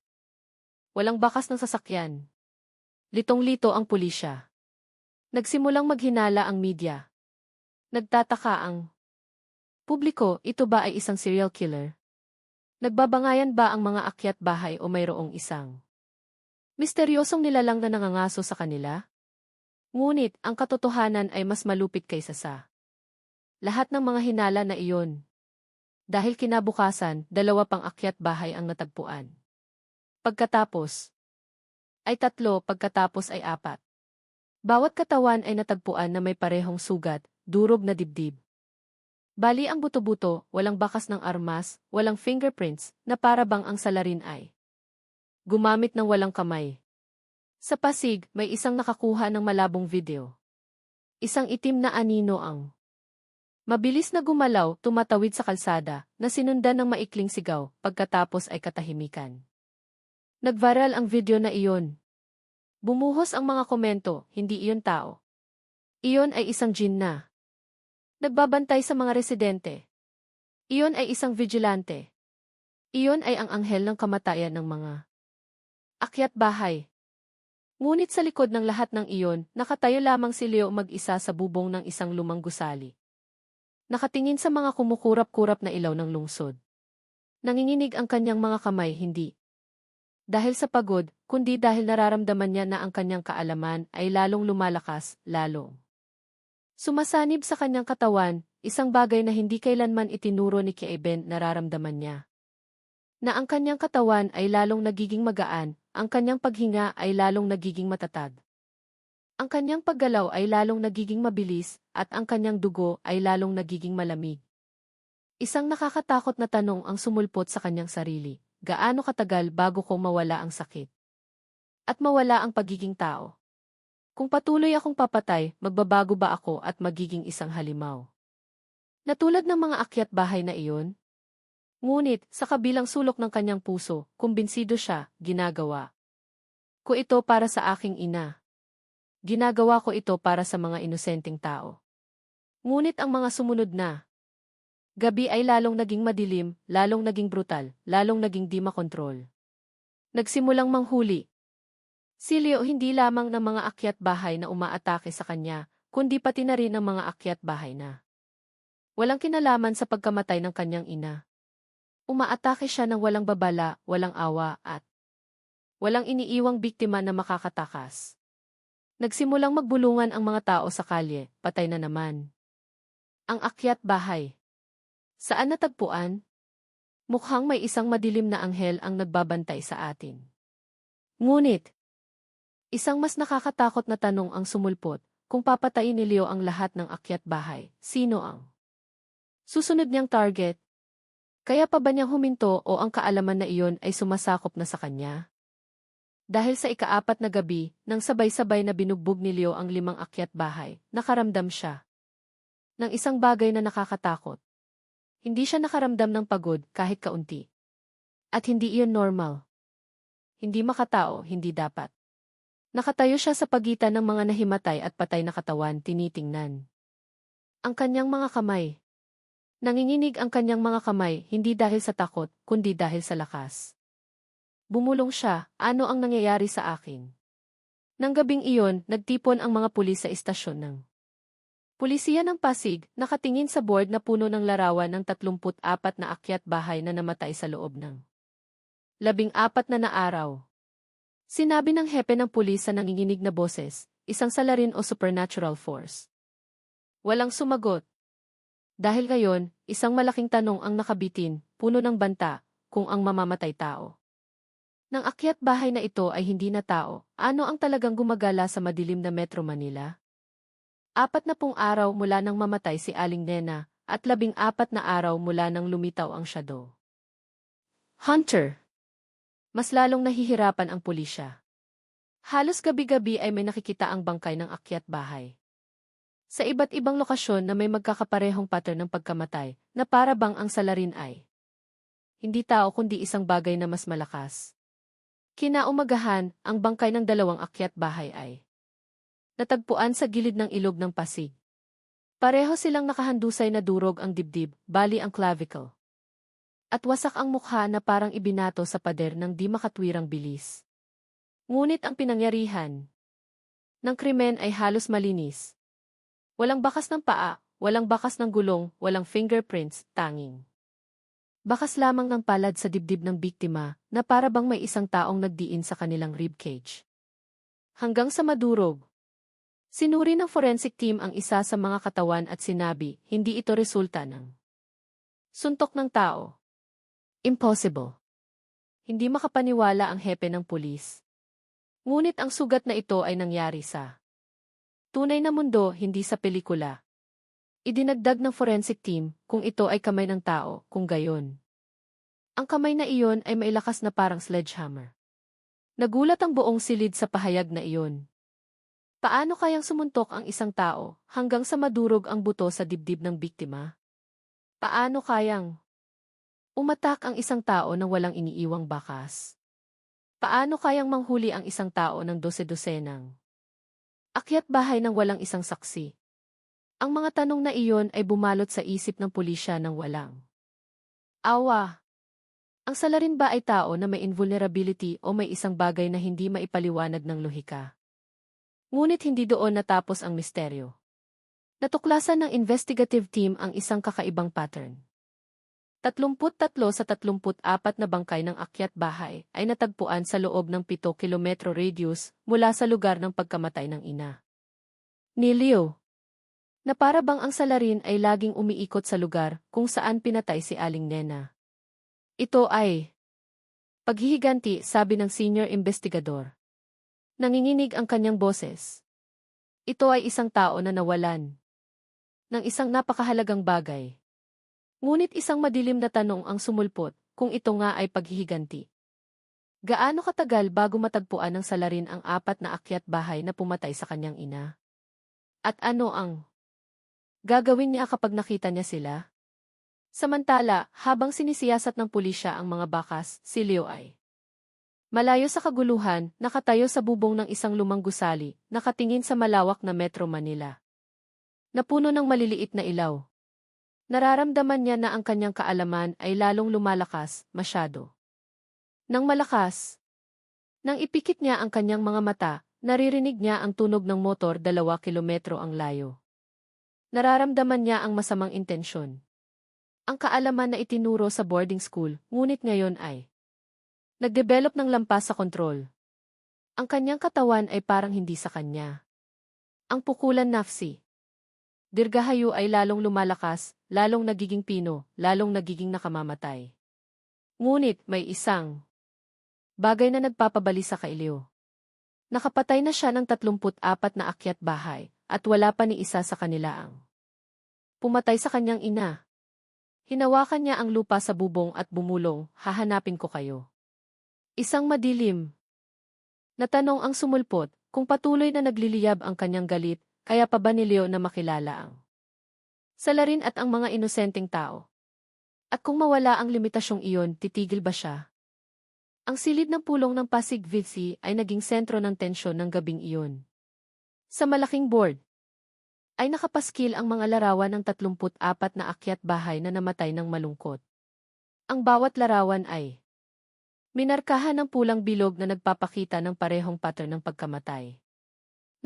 walang bakas ng sasakyan. Litong-lito ang pulisya. Nagsimulang maghinala ang media. Nagtataka ang publiko, ito ba ay isang serial killer? Nagbabangayan ba ang mga akyat bahay o mayroong isang misteryosong nilalang na nangangaso sa kanila? Ngunit, ang katotohanan ay mas malupit kaysa sa lahat ng mga hinala na iyon. Dahil kinabukasan, dalawa pang akyat bahay ang natagpuan. Pagkatapos ay 3, pagkatapos ay 4. Bawat katawan ay natagpuan na may parehong sugat, durog na dibdib. Bali ang buto-buto, walang bakas ng armas, walang fingerprints, na para bang ang salarin ay gumamit ng walang kamay. Sa Pasig, may isang nakakuha ng malabong video. Isang itim na anino ang mabilis na gumalaw, tumatawid sa kalsada, na sinundan ng maikling sigaw, pagkatapos ay katahimikan. Nag-viral ang video na iyon. Bumuhos ang mga komento, hindi iyon tao. Iyon ay isang jinn na nagbabantay sa mga residente. Iyon ay isang vigilante. Iyon ay ang anghel ng kamatayan ng mga akyat bahay. Ngunit sa likod ng lahat ng iyon, nakatayo lamang si Leo mag-isa sa bubong ng isang lumang gusali. Nakatingin sa mga kumukurap-kurap na ilaw ng lungsod. Nanginginig ang kanyang mga kamay, hindi dahil sa pagod, kundi dahil nararamdaman niya na ang kanyang kaalaman ay lalong lumalakas, lalong sumasanib sa kanyang katawan, isang bagay na hindi kailanman itinuro ni Kieben nararamdaman niya. Na ang kanyang katawan ay lalong nagiging magaan, ang kanyang paghinga ay lalong nagiging matatag. Ang kanyang paggalaw ay lalong nagiging mabilis, at ang kanyang dugo ay lalong nagiging malamig. Isang nakakatakot na tanong ang sumulpot sa kanyang sarili. Gaano katagal bago ko mawala ang sakit? At mawala ang pagiging tao? Kung patuloy akong papatay, magbabago ba ako at magiging isang halimaw? Natulad ng mga akyat bahay na iyon? Ngunit, sa kabilang sulok ng kanyang puso, kumbinsido siya, ginagawa ko ito para sa aking ina. Ginagawa ko ito para sa mga inosenteng tao. Ngunit ang mga sumunod na gabi ay lalong naging madilim, lalong naging brutal, lalong naging di makontrol. Nagsimulang manghuli. Si Leo hindi lamang ng mga akyat bahay na umaatake sa kanya, kundi pati na rin ng mga akyat bahay na walang kinalaman sa pagkamatay ng kanyang ina. Umaatake siya ng walang babala, walang awa, at walang iniiwang biktima na makakatakas. Nagsimulang magbulungan ang mga tao sa kalye, patay na naman. Ang akyat bahay. Saan natagpuan? Mukhang may isang madilim na anghel ang nagbabantay sa atin. Ngunit, isang mas nakakatakot na tanong ang sumulpot, kung papatayin ni Leo ang lahat ng akyat bahay, sino ang susunod niyang target? Kaya pa ba niyang huminto o ang kaalaman na iyon ay sumasakop na sa kanya? Dahil sa ika-4 na gabi, nang sabay-sabay na binugbog ni Leo ang 5 akyat bahay, nakaramdam siya ng isang bagay na nakakatakot. Hindi siya nakaramdam ng pagod kahit kaunti. At hindi iyon normal. Hindi makatao, hindi dapat. Nakatayo siya sa pagitan ng mga nahimatay at patay na katawan, tinitingnan ang kanyang mga kamay. Nanginginig ang kanyang mga kamay, hindi dahil sa takot, kundi dahil sa lakas. Bumulong siya, ano ang nangyayari sa akin? Nang gabing iyon, nagtipon ang mga pulis sa istasyon ng Pulisiya ng Pasig, nakatingin sa board na puno ng larawan ng 34 na akyat bahay na namatay sa loob ng 14 na araw. Sinabi ng hepe ng pulis sa nanginginig na boses, isang salarin o supernatural force. Walang sumagot. Dahil ngayon, isang malaking tanong ang nakabitin, puno ng banta, kung ang mamamatay tao ng akyat bahay na ito ay hindi na tao, ano ang talagang gumagala sa madilim na Metro Manila? 40 araw mula nang mamatay si Aling Nena, at 14 na araw mula nang lumitaw ang shadow Hunter. Mas lalong nahihirapan ang pulisya. Halos gabi-gabi ay may nakikita ang bangkay ng akyat bahay. Sa iba't ibang lokasyon na may magkakaparehong pattern ng pagkamatay, na para bang ang salarin ay hindi tao kundi isang bagay na mas malakas. Kinaumagahan, ang bangkay ng 2 akyat bahay ay natagpuan sa gilid ng ilog ng Pasig. Pareho silang nakahandusay na durog ang dibdib, bali ang clavicle. At wasak ang mukha na parang ibinato sa pader ng di makatwirang bilis. Ngunit ang pinangyarihan ng krimen ay halos malinis. Walang bakas ng paa, walang bakas ng gulong, walang fingerprints, tanging bakas lamang ng palad sa dibdib ng biktima na para bang may isang taong nagdiin sa kanilang ribcage. Hanggang sa madurog. Sinuri ng forensic team ang isa sa mga katawan at sinabi, hindi ito resulta ng suntok ng tao. Impossible. Hindi makapaniwala ang hepe ng pulis. Ngunit ang sugat na ito ay nangyari sa tunay na mundo, hindi sa pelikula. Idinagdag ng forensic team, kung ito ay kamay ng tao, kung gayon. Ang kamay na iyon ay mailakas na parang sledgehammer. Nagulat ang buong silid sa pahayag na iyon. Paano kayang sumuntok ang isang tao hanggang sa madurog ang buto sa dibdib ng biktima? Paano kayang umatak ang isang tao nang walang iniiwang bakas? Paano kayang manghuli ang isang tao ng 12-dosenang akyat bahay nang walang isang saksi? Ang mga tanong na iyon ay bumalot sa isip ng pulisya ng walang awa. Ang salarin ba ay tao na may invulnerability o may isang bagay na hindi maipaliwanag ng lohika? Ngunit hindi doon natapos ang misteryo. Natuklasan ng investigative team ang isang kakaibang pattern. 33 sa 34 na bangkay ng akyat bahay ay natagpuan sa loob ng 7 kilometro radius mula sa lugar ng pagkamatay ng ina ni Leo. Na para bang ang salarin ay laging umiikot sa lugar kung saan pinatay si Aling Nena. Ito ay paghihiganti, sabi ng senior investigador. Nanginginig ang kanyang boses. Ito ay isang tao na nawalan ng isang napakahalagang bagay. Ngunit isang madilim na tanong ang sumulpot kung ito nga ay paghihiganti. Gaano katagal bago matagpuan ng salarin ang apat na akyat bahay na pumatay sa kanyang ina? At ano ang gagawin niya kapag nakita niya sila? Samantala, habang sinisiyasat ng pulisya ang mga bakas, si Leo ay malayo sa kaguluhan, nakatayo sa bubong ng isang lumang gusali, nakatingin sa malawak na Metro Manila. Napuno ng maliliit na ilaw. Nararamdaman niya na ang kanyang kaalaman ay lalong lumalakas, masyado. Nang malakas, nang ipikit niya ang kanyang mga mata, naririnig niya ang tunog ng motor 2 kilometro ang layo. Nararamdaman niya ang masamang intensyon. Ang kaalaman na itinuro sa boarding school, ngunit ngayon ay nagdevelop ng lampas sa kontrol. Ang kanyang katawan ay parang hindi sa kanya. Ang pukulan nafsi. Dirgahayo ay lalong lumalakas, lalong nagiging pino, lalong nagiging nakamamatay. Ngunit may isang bagay na nagpapabali sa kailiw. Nakapatay na siya ng 34 na akyat bahay, at wala pa ni isa sa kanila ang pumatay sa kanyang ina. Hinawakan niya ang lupa sa bubong at bumulong, hahanapin ko kayo. Isang madilim na tanong ang sumulpot, kung patuloy na nagliliyab ang kanyang galit, kaya pa ba ni Leo na makilala ang salarin at ang mga inosenteng tao? At kung mawala ang limitasyong iyon, titigil ba siya? Ang silid ng pulong ng Pasig City ay naging sentro ng tensyon ng gabing iyon. Sa malaking board ay nakapaskil ang mga larawan ng 34 na akyat bahay na namatay ng malungkot. Ang bawat larawan ay minarkahan ng pulang bilog na nagpapakita ng parehong pattern ng pagkamatay.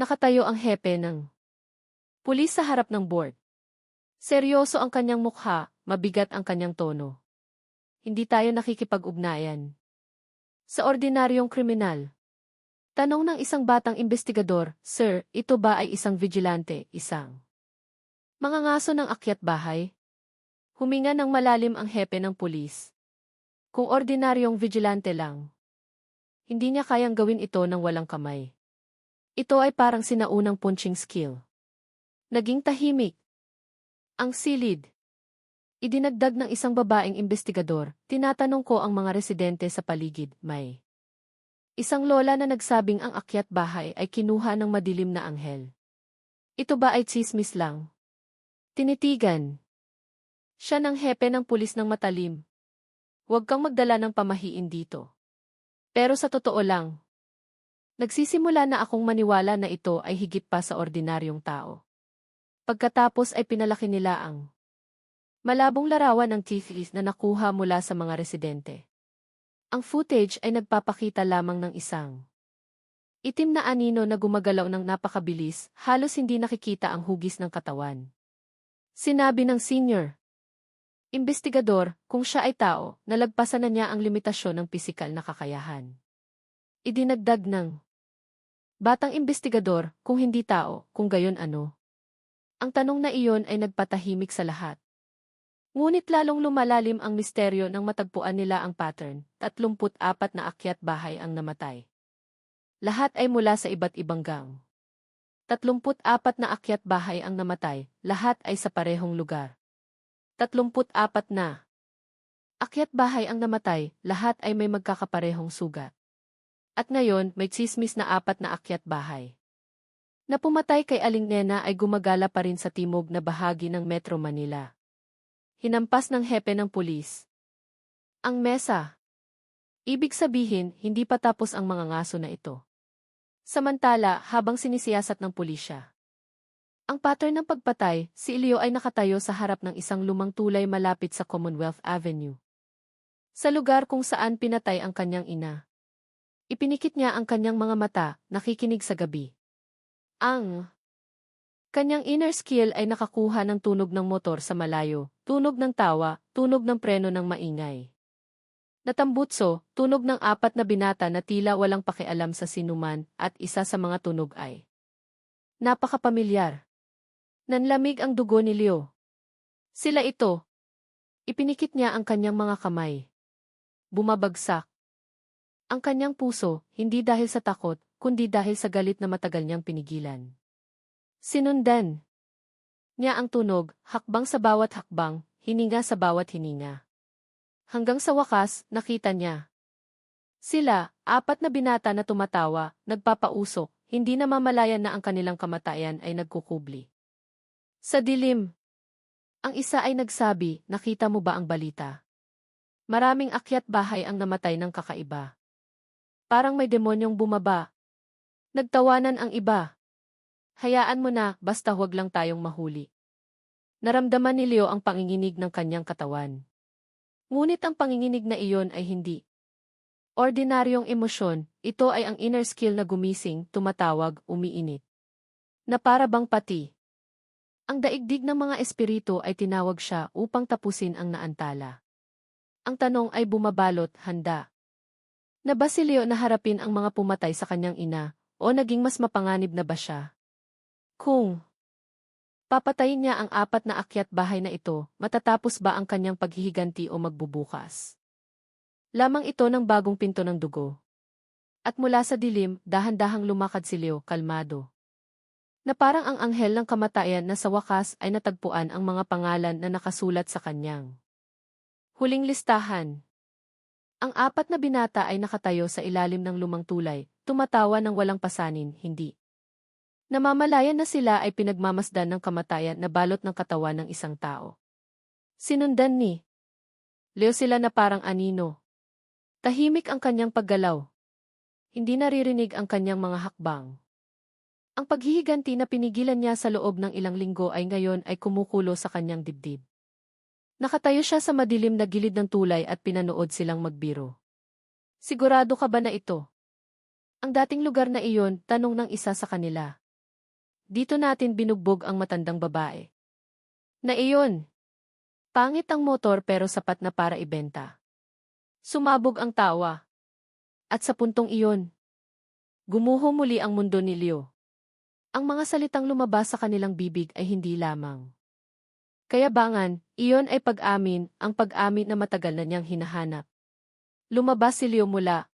Nakatayo ang hepe ng pulis sa harap ng board. Seryoso ang kanyang mukha, mabigat ang kanyang tono. Hindi tayo nakikipag-ugnayan sa ordinaryong kriminal. Tanong ng isang batang investigador, Sir, ito ba ay isang vigilante, isang mangangaso ng akyat bahay? Huminga ng malalim ang hepe ng pulis. Kung ordinaryong vigilante lang, hindi niya kayang gawin ito ng walang kamay. Ito ay parang sinaunang punching skill. Naging tahimik ang silid. Idinagdag ng isang babaeng investigador, tinatanong ko ang mga residente sa paligid, may isang lola na nagsabing ang akyat bahay ay kinuha ng madilim na anghel. Ito ba ay tsismis lang? Tinitigan siya ng hepe ng pulis ng matalim. Huwag kang magdala ng pamahiin dito. Pero sa totoo lang, nagsisimula na akong maniwala na ito ay higit pa sa ordinaryong tao. Pagkatapos ay pinalaki nila ang malabong larawan ng TVs na nakuha mula sa mga residente. Ang footage ay nagpapakita lamang ng isang itim na anino na gumagalaw ng napakabilis, halos hindi nakikita ang hugis ng katawan. Sinabi ng senior investigador, kung siya ay tao, nalagpasan na niya ang limitasyon ng pisikal na kakayahan. Idinagdag ng batang investigador, kung hindi tao, kung gayon ano? Ang tanong na iyon ay nagpatahimik sa lahat. Ngunit lalong lumalalim ang misteryo nang matagpuan nila ang pattern, 34 na akyat bahay ang namatay. Lahat ay mula sa iba't ibang gang. 34 na akyat bahay ang namatay, lahat ay sa parehong lugar. 34 na akyat bahay ang namatay, lahat ay may magkakaparehong sugat. At ngayon, may tsismis na 4 na akyat bahay na pumatay kay Aling Nena ay gumagala pa rin sa timog na bahagi ng Metro Manila. Hinampas ng hepe ng pulis ang mesa. Ibig sabihin, hindi pa tapos ang mga ngaso na ito. Samantala, habang sinisiyasat ng pulisya ang pattern ng pagpatay, si Leo ay nakatayo sa harap ng isang lumang tulay malapit sa Commonwealth Avenue. Sa lugar kung saan pinatay ang kanyang ina. Ipinikit niya ang kanyang mga mata, nakikinig sa gabi. Ang kanyang inner skill ay nakakuha ng tunog ng motor sa malayo, tunog ng tawa, tunog ng preno ng maingay. Natambutso, tunog ng 4 na binata na tila walang pakialam sa sinuman, at isa sa mga tunog ay napakapamilyar. Nanlamig ang dugo ni Leo. Sila ito. Ipinikit niya ang kanyang mga kamay. Bumabagsak ang kanyang puso, hindi dahil sa takot, kundi dahil sa galit na matagal niyang pinigilan. Sinundan niya ang tunog, hakbang sa bawat hakbang, hininga sa bawat hininga. Hanggang sa wakas, nakita niya. Sila, apat na binata na tumatawa, nagpapausok, hindi namamalayan na ang kanilang kamatayan ay nagkukubli. Sa dilim, ang isa ay nagsabi, nakita mo ba ang balita? Maraming akyat bahay ang namatay ng kakaiba. Parang may demonyong bumaba. Nagtawanan ang iba. Hayaan mo na, basta huwag lang tayong mahuli. Naramdaman ni Leo ang panginginig ng kanyang katawan. Ngunit ang panginginig na iyon ay hindi ordinaryong emosyon, ito ay ang inner skill na gumising, tumatawag, umiinit. Na para bang pati. Ang daigdig ng mga espiritu ay tinawag siya upang tapusin ang naantala. Ang tanong ay bumabalot, handa na ba si Leo na harapin ang mga pumatay sa kanyang ina, o naging mas mapanganib na ba siya? Kung papatayin niya ang apat na akyat bahay na ito, matatapos ba ang kanyang paghihiganti o magbubukas? Lamang ito ng bagong pinto ng dugo. At mula sa dilim, dahan-dahang lumakad si Leo, kalmado. Na parang ang anghel ng kamatayan na sa wakas ay natagpuan ang mga pangalan na nakasulat sa kanyang huling listahan. Ang apat na binata ay nakatayo sa ilalim ng lumang tulay, tumatawa ng walang pasanin, hindi. Namamalayan na sila ay pinagmamasdan ng kamatayan na balot ng katawan ng isang tao. Sinundan ni Leo sila na parang anino. Tahimik ang kanyang paggalaw. Hindi naririnig ang kanyang mga hakbang. Ang paghihiganti na pinigilan niya sa loob ng ilang linggo ay ngayon ay kumukulo sa kanyang dibdib. Nakatayo siya sa madilim na gilid ng tulay at pinanood silang magbiro. Sigurado ka ba na ito? Ang dating lugar na iyon, tanong ng isa sa kanila. Dito natin binugbog ang matandang babae. Na iyon. Pangit ang motor pero sapat na para ibenta. Sumabog ang tawa. At sa puntong iyon, gumuho muli ang mundo ni Leo. Ang mga salitang lumabas sa kanilang bibig ay hindi lamang kayabangan, iyon ay pag-amin, ang pag-amin na matagal na niyang hinahanap. Lumabas si Leo mula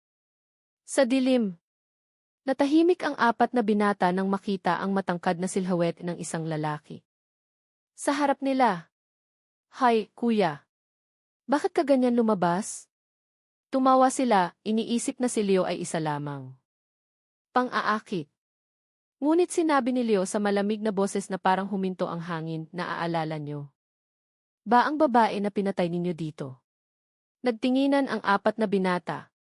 sa dilim. Natahimik ang apat na binata nang makita ang matangkad na silhouette ng isang lalaki. Sa harap nila. Hay, kuya. Bakit ka ganyan lumabas? Tumawa sila, iniisip na si Leo ay isa lamang. Pang-aakit. Ngunit sinabi ni Leo sa malamig na boses na parang huminto ang hangin, naaalala niyo ba ang babae na pinatay ninyo dito? Nagtinginan ang apat na binata.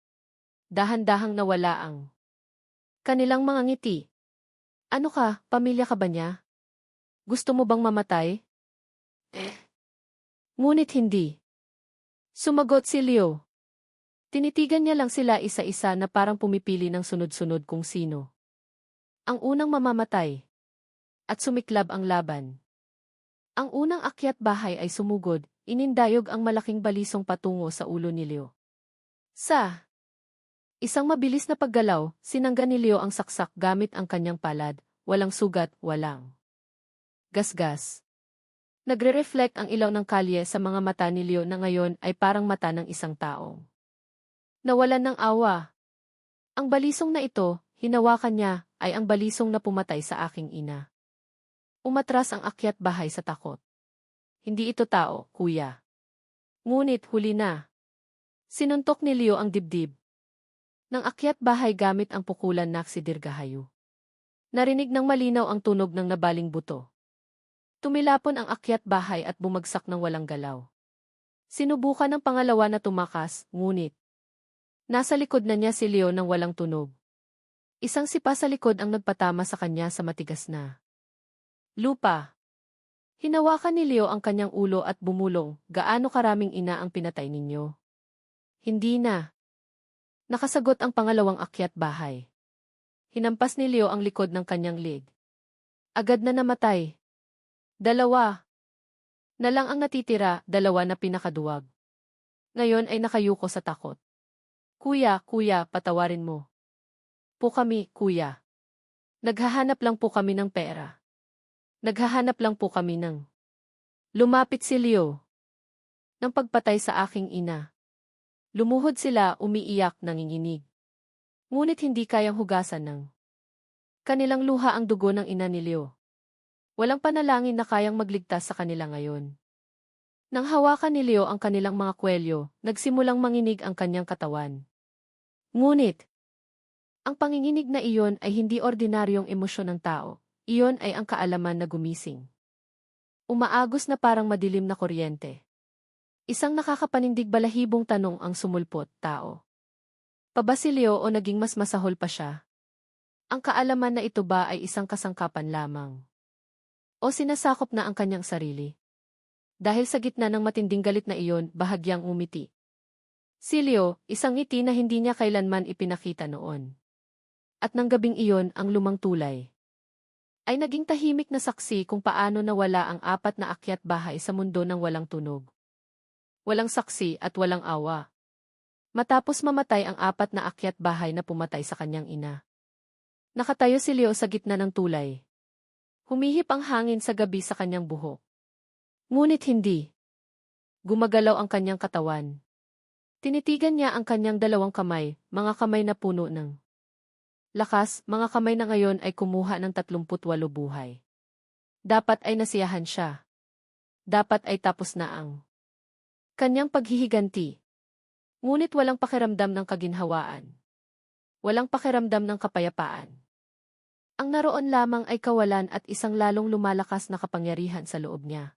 Dahan-dahang nawala ang kanilang mga ngiti. Ano ka, pamilya ka ba niya? Gusto mo bang mamatay? Ngunit hindi. Sumagot si Leo. Tinitigan niya lang sila isa-isa na parang pumipili ng sunod-sunod kung sino ang unang mamamatay. At sumiklab ang laban. Ang unang akyat bahay ay sumugod, inindayog ang malaking balisong patungo sa ulo ni Leo. Sa isang mabilis na paggalaw, sinangga ni Leo ang saksak gamit ang kanyang palad, walang sugat, walang gasgas. Nagre-reflect ang ilaw ng kalye sa mga mata ni Leo na ngayon ay parang mata ng isang taong nawalan ng awa. Ang balisong na ito, hinawakan niya, ay ang balisong na pumatay sa aking ina. Umatras ang akyat bahay sa takot. Hindi ito tao, kuya. Ngunit huli na. Sinuntok ni Leo ang dibdib ng akyat bahay gamit ang pukulan na si Dirgahayo. Narinig ng malinaw ang tunog ng nabaling buto. Tumilapon ang akyat bahay at bumagsak ng walang galaw. Sinubukan ng pangalawa na tumakas, ngunit nasa likod na niya si Leo nang walang tunog. Isang sipa sa likod ang nagpatama sa kanya sa matigas na lupa. Hinawakan ni Leo ang kanyang ulo at bumulong, gaano karaming ina ang pinatay ninyo? Hindi na. Nakasagot ang pangalawang akyat bahay. Hinampas ni Leo ang likod ng kanyang leg. Agad na namatay. Dalawa na lang ang natitira, dalawa na pinakaduwag. Ngayon ay nakayuko sa takot. Kuya, patawarin mo po kami, kuya. Naghahanap lang po kami ng pera. Naghahanap lang po kami ng... Lumapit si Leo. Ng pagpatay sa aking ina. Lumuhod sila umiiyak nanginginig. Ngunit hindi kayang hugasan ng kanilang luha ang dugo ng ina ni Leo. Walang panalangin na kayang magligtas sa kanila ngayon. Nang hawakan ni Leo ang kanilang mga kwelyo, nagsimulang manginig ang kanyang katawan. Ngunit, ang panginginig na iyon ay hindi ordinaryong emosyon ng tao. Iyon ay ang kaalaman na gumising. Umaagos na parang madilim na kuryente. Isang nakakapanindig balahibong tanong ang sumulpot, tao. Pa ba si Leo o naging mas masahol pa siya? Ang kaalaman na ito ba ay isang kasangkapan lamang? O sinasakop na ang kanyang sarili? Dahil sa gitna ng matinding galit na iyon, bahagyang umiti. Si Leo, isang ngiti na hindi niya kailanman ipinakita noon. At nang gabing iyon ang lumang tulay ay naging tahimik na saksi kung paano nawala ang 4 na akyat bahay sa mundo ng walang tunog. Walang saksi at walang awa. Matapos mamatay ang 4 na akyat bahay na pumatay sa kanyang ina. Nakatayo si Leo sa gitna ng tulay. Humihip ang hangin sa gabi sa kanyang buhok. Ngunit hindi. Gumagalaw ang kanyang katawan. Tinitigan niya ang kanyang 2 kamay, mga kamay na puno ng lakas, mga kamay na ngayon ay kumuha ng 38 buhay. Dapat ay nasiyahan siya. Dapat ay tapos na ang kanyang paghihiganti. Ngunit walang pakiramdam ng kaginhawaan. Walang pakiramdam ng kapayapaan. Ang naroon lamang ay kawalan at isang lalong lumalakas na kapangyarihan sa loob niya.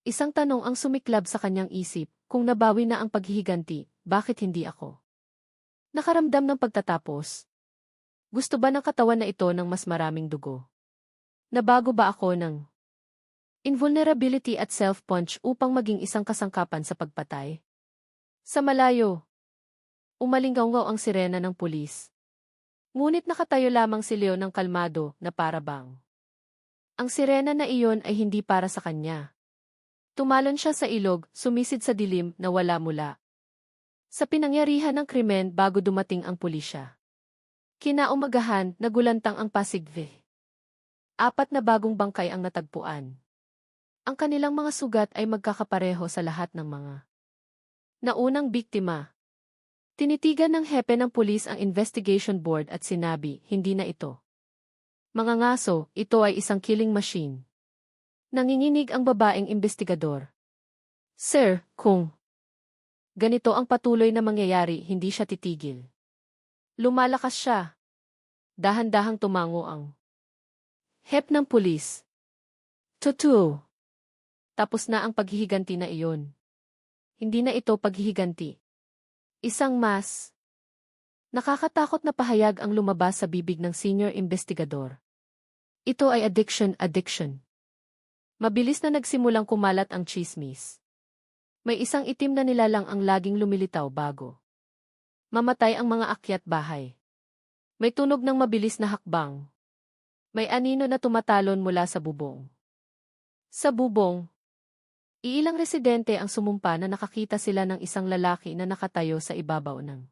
Isang tanong ang sumiklab sa kanyang isip, kung nabawi na ang paghihiganti, bakit hindi ako? Nakaramdam ng pagtatapos. Gusto ba ng katawan na ito ng mas maraming dugo? Nabago ba ako ng invulnerability at self-punch upang maging isang kasangkapan sa pagpatay? Sa malayo, umalinggaw ang sirena ng pulis. Ngunit nakatayo lamang si Leo ng kalmado na parabang. Ang sirena na iyon ay hindi para sa kanya. Tumalon siya sa ilog, sumisid sa dilim na wala mula sa pinangyarihan ng krimen bago dumating ang pulisya. Kinaumagahan, nagulantang ang Pasig-V. 4 na bagong bangkay ang natagpuan. Ang kanilang mga sugat ay magkakapareho sa lahat ng mga naunang biktima. Tinitigan ng hepe ng pulis ang investigation board at sinabi, hindi na ito mga ngaso, ito ay isang killing machine. Nanginginig ang babaeng investigador. Sir, kung ganito ang patuloy na mangyayari, hindi siya titigil. Lumalakas siya. Dahan-dahang tumango ang hep ng pulis. Totoo. Tapos na ang paghihiganti na iyon. Hindi na ito paghihiganti. Isang mas nakakatakot na pahayag ang lumabas sa bibig ng senior investigador. Ito ay addiction. Mabilis na nagsimulang kumalat ang chismis. May isang itim na nilalang ang laging lumilitaw bago mamatay ang mga akyat bahay. May tunog ng mabilis na hakbang. May anino na tumatalon mula sa bubong. Sa bubong, iilang residente ang sumumpa na nakakita sila ng isang lalaki na nakatayo sa ibabaw ng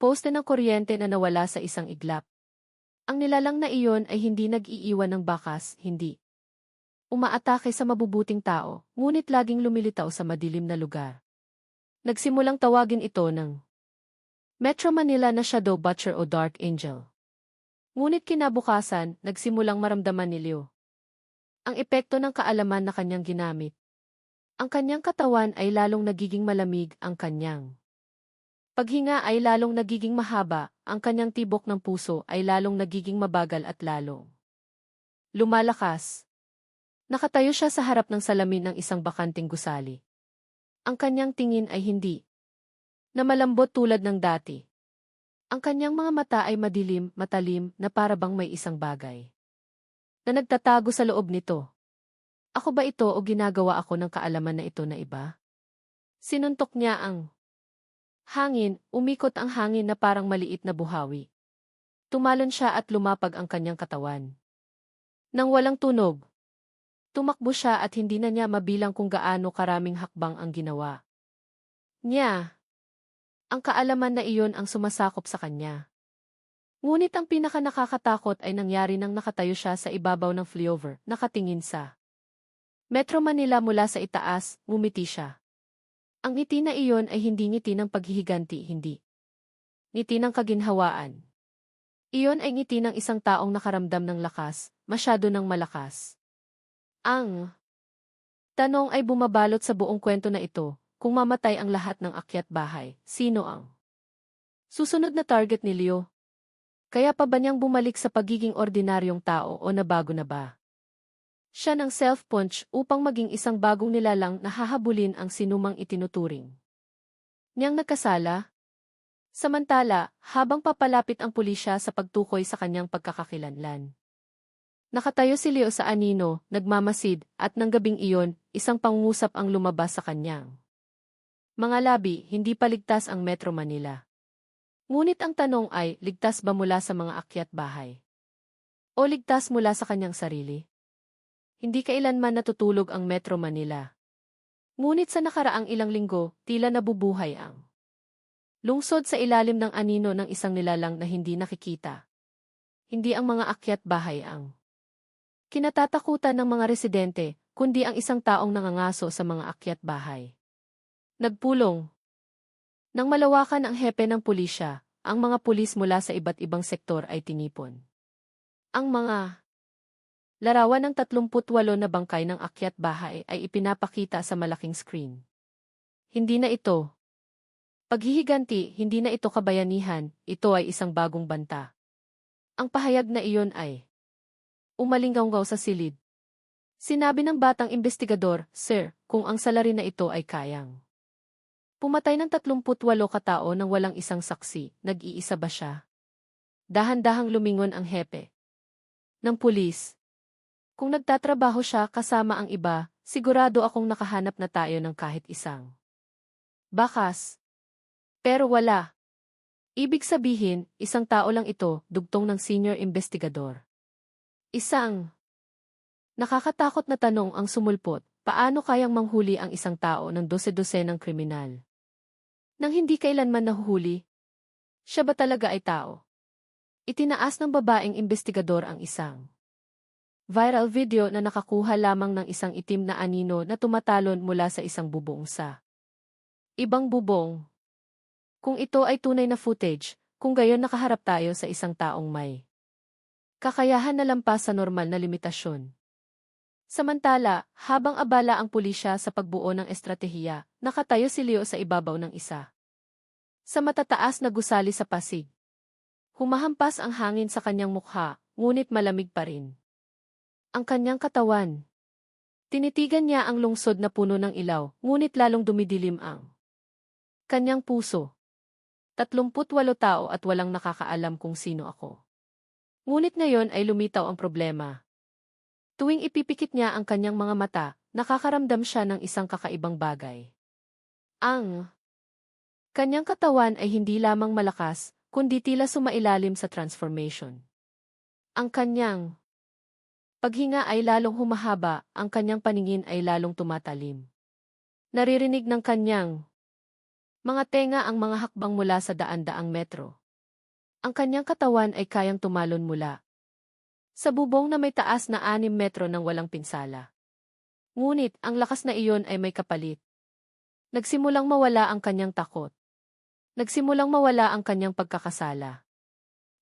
poste ng kuryente na nawala sa isang iglap. Ang nilalang na iyon ay hindi nag-iiwan ng bakas, hindi umaatake sa mabubuting tao, ngunit laging lumilitaw sa madilim na lugar. Nagsimulang tawagin ito ng Metro Manila na Shadow Butcher o Dark Angel. Ngunit kinabukasan, nagsimulang maramdaman ni Leo ang epekto ng kaalaman na kanyang ginamit. Ang kanyang katawan ay lalong nagiging malamig, ang kanyang paghinga ay lalong nagiging mahaba, ang kanyang tibok ng puso ay lalong nagiging mabagal at lalong lumalakas. Nakatayo siya sa harap ng salamin ng isang bakanting gusali. Ang kanyang tingin ay hindi na malambot tulad ng dati. Ang kanyang mga mata ay madilim, matalim, na parabang may isang bagay na nagtatago sa loob nito. Ako ba ito o ginagawa ako ng kaalaman na ito na iba? Sinuntok niya ang hangin, umikot ang hangin na parang maliit na buhawi. Tumalon siya at lumapag ang kanyang katawan. Nang walang tunog, tumakbo siya at hindi na niya mabilang kung gaano karaming hakbang ang ginawa niya. Ang kaalaman na iyon ang sumasakop sa kanya. Ngunit ang pinakanakakatakot ay nangyari nang nakatayo siya sa ibabaw ng flyover, nakatingin sa Metro Manila mula sa itaas, ngumiti siya. Ang ngiti na iyon ay hindi ngiti ng paghihiganti, hindi. Ngiti ng kaginhawaan. Iyon ay ngiti ng isang taong nakaramdam ng lakas, masyado ng malakas. Ang tanong ay bumabalot sa buong kwento na ito, kung mamatay ang lahat ng akyat bahay, sino ang susunod na target ni Leo? Kaya pa ba niyang bumalik sa pagiging ordinaryong tao o nabago na ba siya ng self-punch upang maging isang bagong nilalang na hahabulin ang sinumang itinuturing niyang nagkasala? Samantala, habang papalapit ang pulisya sa pagtukoy sa kanyang pagkakakilanlan, nakatayo si Leo sa anino, nagmamasid, at ng gabing iyon, isang pangungusap ang lumabas sa kanyang mga labi. Hindi pa ligtas ang Metro Manila. Ngunit ang tanong ay, ligtas ba mula sa mga akyat bahay? O ligtas mula sa kanyang sarili? Hindi kailanman natutulog ang Metro Manila. Ngunit sa nakaraang ilang linggo, tila nabubuhay ang lungsod sa ilalim ng anino ng isang nilalang na hindi nakikita. Hindi ang mga akyat bahay ang kinatatakutan ng mga residente, kundi ang isang taong nangangaso sa mga akyat bahay. Nagpulong. Nang malawakan ang hepe ng pulisya, ang mga pulis mula sa iba't ibang sektor ay tinipon. Ang mga larawan ng 38 na bangkay ng akyat bahay ay ipinapakita sa malaking screen. Hindi na ito paghihiganti, hindi na ito kabayanihan, ito ay isang bagong banta. Ang pahayag na iyon ay umalinggaw sa silid. Sinabi ng batang investigador, "Sir, kung ang salarin na ito ay kayang pumatay ng 38 katao nang walang isang saksi, nag-iisa ba siya?" Dahan-dahang lumingon ang hepe ng pulis. Kung nagtatrabaho siya kasama ang iba, sigurado akong nakahanap na tayo ng kahit isang bakas. Pero wala. Ibig sabihin, isang tao lang ito, dugtong ng senior investigador. Isang nakakatakot na tanong ang sumulpot, paano kayang manghuli ang isang tao ng 12-12 ng kriminal nang hindi kailanman nahuhuli? Siya ba talaga ay tao? Itinaas ng babaeng investigador ang isang viral video na nakakuha lamang ng isang itim na anino na tumatalon mula sa isang bubong sa ibang bubong. Kung ito ay tunay na footage, kung gayon nakaharap tayo sa isang taong may kakayahan na lampas sa normal na limitasyon. Samantala, habang abala ang pulisya sa pagbuo ng estratehiya, nakatayo si Leo sa ibabaw ng isa sa matataas na gusali sa pasig. Humahampas ang hangin sa kanyang mukha, ngunit malamig pa rin ang kanyang katawan. Tinitigan niya ang lungsod na puno ng ilaw, ngunit lalong dumidilim ang kanyang puso. 38 tao at walang nakakaalam kung sino ako. Ngunit ngayon ay lumitaw ang problema. Tuwing ipipikit niya ang kanyang mga mata, nakakaramdam siya ng isang kakaibang bagay. Ang kanyang katawan ay hindi lamang malakas, kundi tila sumailalim sa transformation. Ang kanyang paghinga ay lalong humahaba, ang kanyang paningin ay lalong tumatalim. Naririnig ng kanyang mga tenga ang mga hakbang mula sa daan-daang metro. Ang kanyang katawan ay kayang tumalon mula sa bubong na may taas na 6 metro nang walang pinsala. Ngunit, ang lakas na iyon ay may kapalit. Nagsimulang mawala ang kanyang takot. Nagsimulang mawala ang kanyang pagkakasala.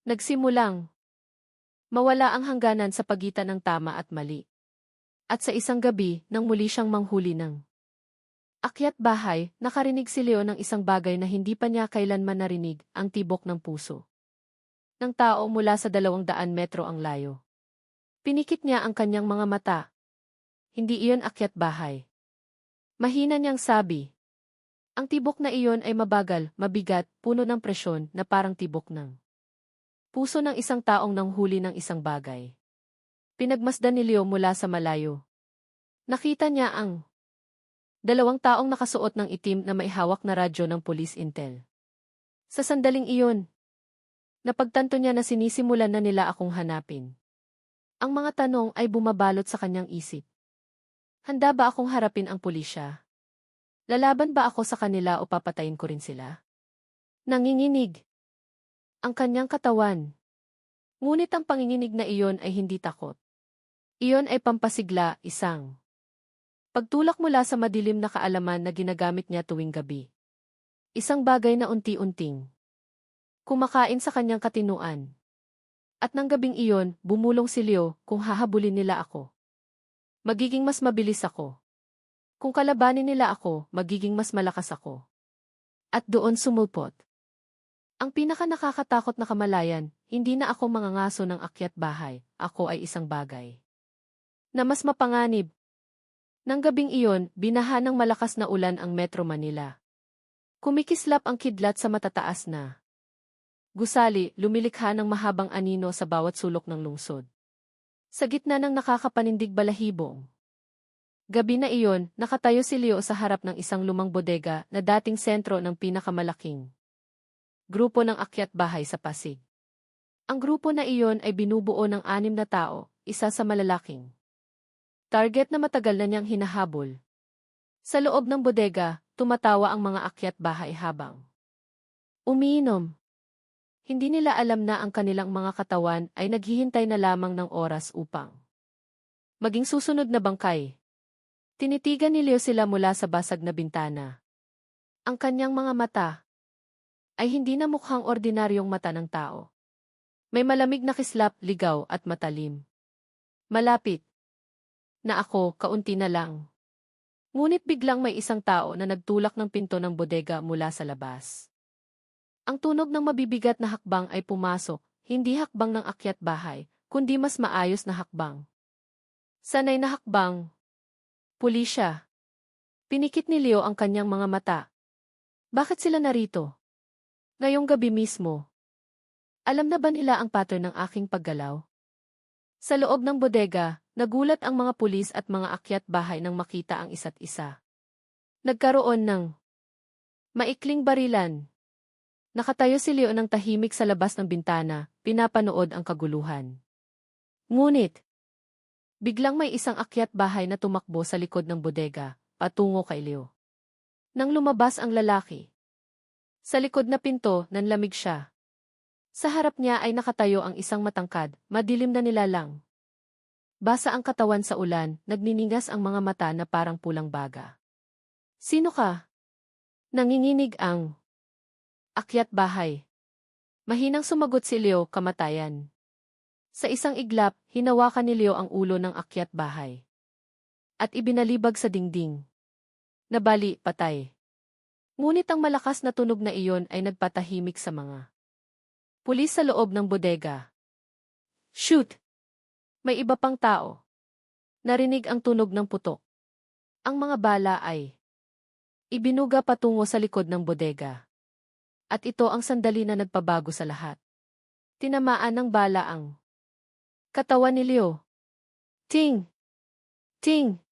Nagsimulang mawala ang hangganan sa pagitan ng tama at mali. At sa isang gabi, nang muli siyang manghuli ng akyat bahay, nakarinig si Leo ng isang bagay na hindi pa niya kailanman narinig, ang tibok ng puso ng tao mula sa 200 metro ang layo. Pinikit niya ang kanyang mga mata. Hindi iyon akyat bahay. Mahina niyang sabi. Ang tibok na iyon ay mabagal, mabigat, puno ng presyon na parang tibok ng puso ng isang taong nanghuli ng isang bagay. Pinagmasdan ni Leo mula sa malayo. Nakita niya ang 2 taong nakasuot ng itim na may hawak na radyo ng police intel. Sa sandaling iyon, napagtanto niya na sinisimulan na nila akong hanapin. Ang mga tanong ay bumabalot sa kanyang isip. Handa ba akong harapin ang pulisya? Lalaban ba ako sa kanila o papatayin ko rin sila? Nanginginig ang kanyang katawan. Ngunit ang panginginig na iyon ay hindi takot. Iyon ay pampasigla, isang pagtulak mula sa madilim na kaalaman na ginagamit niya tuwing gabi. Isang bagay na unti-unting kumakain sa kanyang katinuan. At nang gabing iyon, bumulong si Leo, kung hahabulin nila ako, magiging mas mabilis ako. Kung kalabanin nila ako, magiging mas malakas ako. At doon sumulpot. Ang pinaka nakakatakot na kamalayan, hindi na ako mangangaso ng akyat bahay, ako ay isang bagay na mas mapanganib. Nang gabing iyon, binaha ng malakas na ulan ang Metro Manila. Kumikislap ang kidlat sa matataas na gusali, lumilikha ng mahabang anino sa bawat sulok ng lungsod. Sa gitna ng nakakapanindig balahibong gabi na iyon, nakatayo si Leo sa harap ng isang lumang bodega na dating sentro ng pinakamalaking grupo ng akyat bahay sa Pasig. Ang grupo na iyon ay binubuo ng 6 na tao, isa sa malalaking target na matagal na niyang hinahabol. Sa loob ng bodega, tumatawa ang mga akyat bahay habang umiinom. Hindi nila alam na ang kanilang mga katawan ay naghihintay na lamang ng oras upang maging susunod na bangkay. Tinitigan ni Leo sila mula sa basag na bintana. Ang kanyang mga mata ay hindi na mukhang ordinaryong mata ng tao. May malamig na kislap, ligaw at matalim. Malapit na ako, kaunti na lang. Ngunit biglang may isang tao na nagtulak ng pinto ng bodega mula sa labas. Ang tunog ng mabibigat na hakbang ay pumasok, hindi hakbang ng akyat bahay, kundi mas maayos na hakbang. Sanay na hakbang. Pulisya. Pinikit ni Leo ang kanyang mga mata. Bakit sila narito? Ngayong gabi mismo. Alam na ba nila ang pattern ng aking paggalaw? Sa loob ng bodega, nagulat ang mga pulis at mga akyat bahay nang makita ang isa't isa. Nagkaroon ng maikling barilan. Nakatayo si Leo ng tahimik sa labas ng bintana, pinapanood ang kaguluhan. Ngunit, biglang may isang akyat bahay na tumakbo sa likod ng bodega, patungo kay Leo. Nang lumabas ang lalaki, sa likod na pinto, nanlamig siya. Sa harap niya ay nakatayo ang isang matangkad, madilim na nilalang. Basa ang katawan sa ulan, nagniningas ang mga mata na parang pulang baga. Sino ka? Nanginginig ang akyat bahay. Mahinang sumagot si Leo, kamatayan. Sa isang iglap, hinawakan ni Leo ang ulo ng akyat bahay. At ibinalibag sa dingding. Nabali, patay. Ngunit ang malakas na tunog na iyon ay nagpatahimik sa mga pulis sa loob ng bodega. Shoot! May iba pang tao. Narinig ang tunog ng putok. Ang mga bala ay ibinuga patungo sa likod ng bodega. At ito ang sandali na nagpabago sa lahat. Tinamaan ng bala ang katawan ni Leo. Ting! Ting!